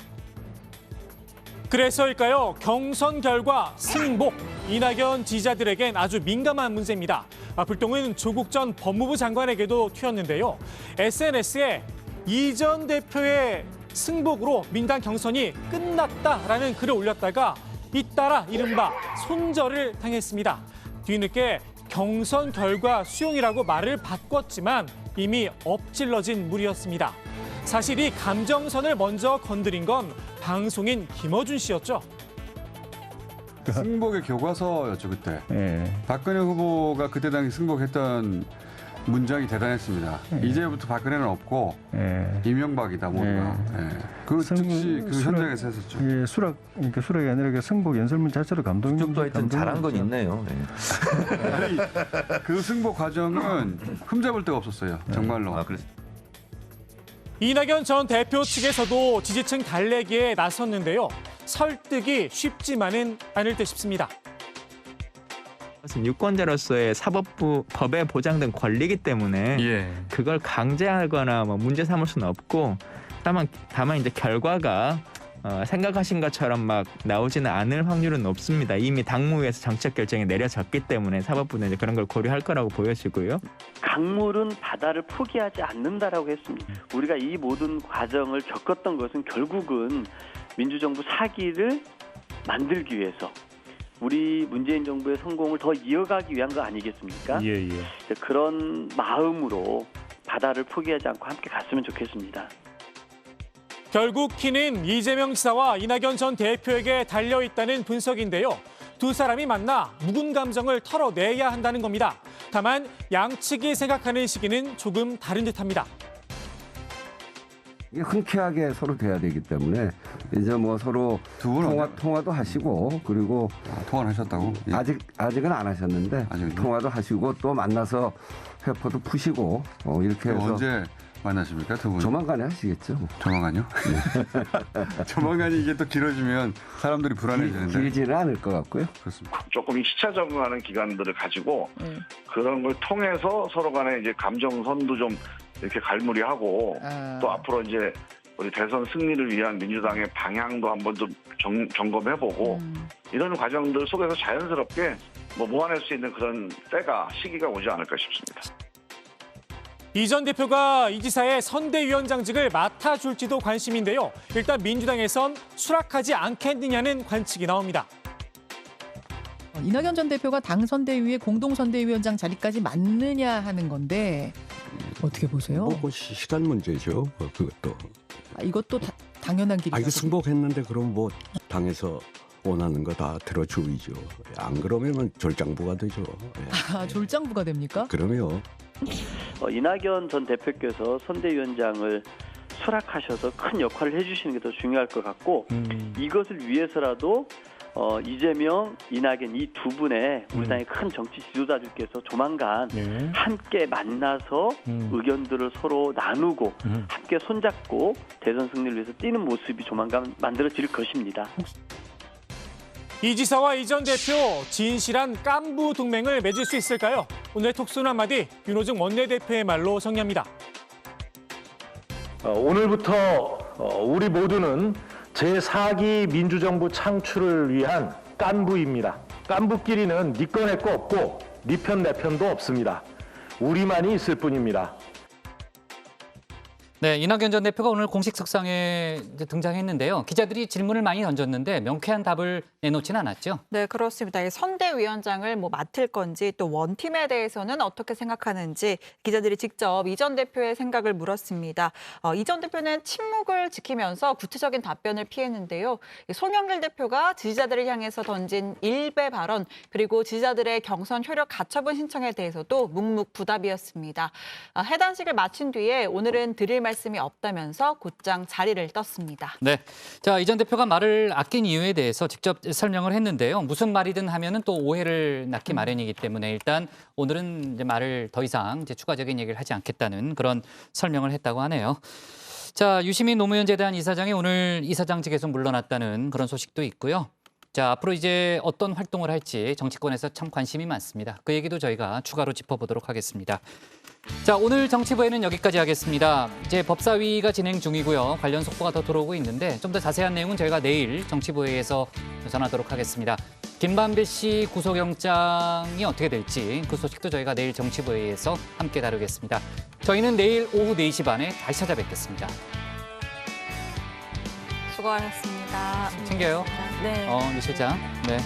그래서일까요? 경선 결과 승복, 이낙연 지지자들에겐 아주 민감한 문제입니다. 불똥은 조국 전 법무부 장관에게도 튀었는데요. SNS에 이 전 대표의 승복으로 민당 경선이 끝났다라는 글을 올렸다가 잇따라 이른바 손절을 당했습니다. 뒤늦게 경선 결과 수용이라고 말을 바꿨지만 이미 엎질러진 물이었습니다. 사실 이 감정선을 먼저 건드린 건 방송인 김어준 씨였죠. 승복의 교과서였죠, 그때. 박근혜 후보가 그때 당시 승복했던 문장이 대단했습니다. 이제부터 박근혜는 없고 이명박이다 모두가. 그 즉시 그 현장에서 했었죠. 그러니까 수락이 아니라 그 승복 연설문 자체로 감동이 정도 하여튼 잘한 건 있네요. 아니, 그 승복 과정은 흠잡을 데가 없었어요. 정말로. 이낙연 전 대표 측에서도 지지층 달래기에 나섰는데요. 설득이 쉽지만은 않을 듯 싶습니다. 유권자로서의 사법부 법에 보장된 권리이기 때문에 그걸 강제하거나 뭐 문제 삼을 수는 없고, 다만 이제 결과가 생각하신 것처럼 막 나오지는 않을 확률은 높습니다. 이미 당무위에서 정책 결정이 내려졌기 때문에 사법부는 이제 그런 걸 고려할 거라고 보여지고요. 강물은 바다를 포기하지 않는다라고 했습니다. 우리가 이 모든 과정을 겪었던 것은 결국은 민주정부 사기를 만들기 위해서 우리 문재인 정부의 성공을 더 이어가기 위한 거 아니겠습니까? 그런 마음으로 바다를 포기하지 않고 함께 갔으면 좋겠습니다. 결국 키는 이재명 지사와 이낙연 전 대표에게 달려있다는 분석인데요. 두 사람이 만나 묵은 감정을 털어내야 한다는 겁니다. 다만 양측이 생각하는 시기는 조금 다른 듯합니다. 흔쾌하게 서로 돼야 되기 때문에 이제 뭐 서로 통화도 하시고, 그리고 통화를 하셨다고? 아직은 안 하셨는데 통화도 하시고 또 만나서 회포도 푸시고 이렇게 해서. 언제 만나십니까, 두 분? 조만간에 하시겠죠. 조만간요? 조만간이 이게 또 길어지면 사람들이 불안해지는데. 길지는 않을 것 같고요. 그렇습니다. 조금 시차 적응하는 기간들을 가지고 그런 걸 통해서 서로 간에 이제 감정선도 좀 이렇게 갈무리하고 또 앞으로 이제 우리 대선 승리를 위한 민주당의 방향도 한번 좀 점검해보고 이런 과정들 속에서 자연스럽게 모아낼 수 있는 그런 때가 시기가 오지 않을까 싶습니다. 이 전 대표가 이 지사의 선대위원장직을 맡아줄지도 관심인데요. 일단 민주당에선 수락하지 않겠느냐는 관측이 나옵니다. 이낙연 전 대표가 당 선대위의 공동 선대위원장 자리까지 맞느냐 하는 건데 어떻게 보세요? 뭐 시간 문제죠. 그것도. 이것도 당연한 길이죠. 이거 승복했는데 그럼 뭐 당에서 원하는 거 다 들어주이죠. 안 그러면 졸장부가 되죠. 졸장부가 됩니까? 그럼요. 이낙연 전 대표께서 선대위원장을 수락하셔서 큰 역할을 해주시는 게 더 중요할 것 같고 이것을 위해서라도 이재명, 이낙연 이 두 분의 우리 당의 큰 정치 지도자들께서 조만간 함께 만나서 의견들을 서로 나누고 함께 손잡고 대선 승리를 위해서 뛰는 모습이 조만간 만들어질 것입니다. 이 지사와 이 전 대표 진실한 깐부 동맹을 맺을 수 있을까요? 오늘 톡소는 한마디 윤호중 원내대표의 말로 정리합니다. 오늘부터 우리 모두는 제4기 민주정부 창출을 위한 깐부입니다. 깐부끼리는 니 거 내 거 없고 니 편 내 편도 없습니다. 우리만이 있을 뿐입니다. 네, 이낙연 전 대표가 오늘 공식 석상에 등장했는데요. 기자들이 질문을 많이 던졌는데 명쾌한 답을 내놓지는 않았죠. 네, 그렇습니다. 이 선대위원장을 맡을 건지 또 원팀에 대해서는 어떻게 생각하는지 기자들이 직접 이 전 대표의 생각을 물었습니다. 이 전 대표는 침묵을 지키면서 구체적인 답변을 피했는데요. 송영길 대표가 지지자들을 향해서 던진 일배 발언 그리고 지지자들의 경선 효력 가처분 신청에 대해서도 묵묵부답이었습니다. 해단식을 마친 뒤에 오늘은 드릴 말씀이 없다면서 곧장 자리를 떴습니다. 네, 자, 이 전 대표가 말을 아낀 이유에 대해서 직접 설명을 했는데요. 무슨 말이든 하면은 또 오해를 낳기 마련이기 때문에 일단 오늘은 이제 말을 더 이상 이제 추가적인 얘기를 하지 않겠다는 그런 설명을 했다고 하네요. 자, 유시민 노무현 재단 이사장이 오늘 이사장직에서 물러났다는 그런 소식도 있고요. 자, 앞으로 이제 어떤 활동을 할지 정치권에서 참 관심이 많습니다. 그 얘기도 저희가 추가로 짚어보도록 하겠습니다. 자, 오늘 정치부에는 여기까지 하겠습니다. 이제 법사위가 진행 중이고요. 관련 속보가 더 들어오고 있는데 좀 더 자세한 내용은 저희가 내일 정치부회에서 전하도록 하겠습니다. 김만배 씨 구속영장이 어떻게 될지 그 소식도 저희가 내일 정치부회에서 함께 다루겠습니다. 저희는 내일 오후 4시 반에 다시 찾아뵙겠습니다. 수고하셨습니다. 챙겨요. 네. 유 실장. 네.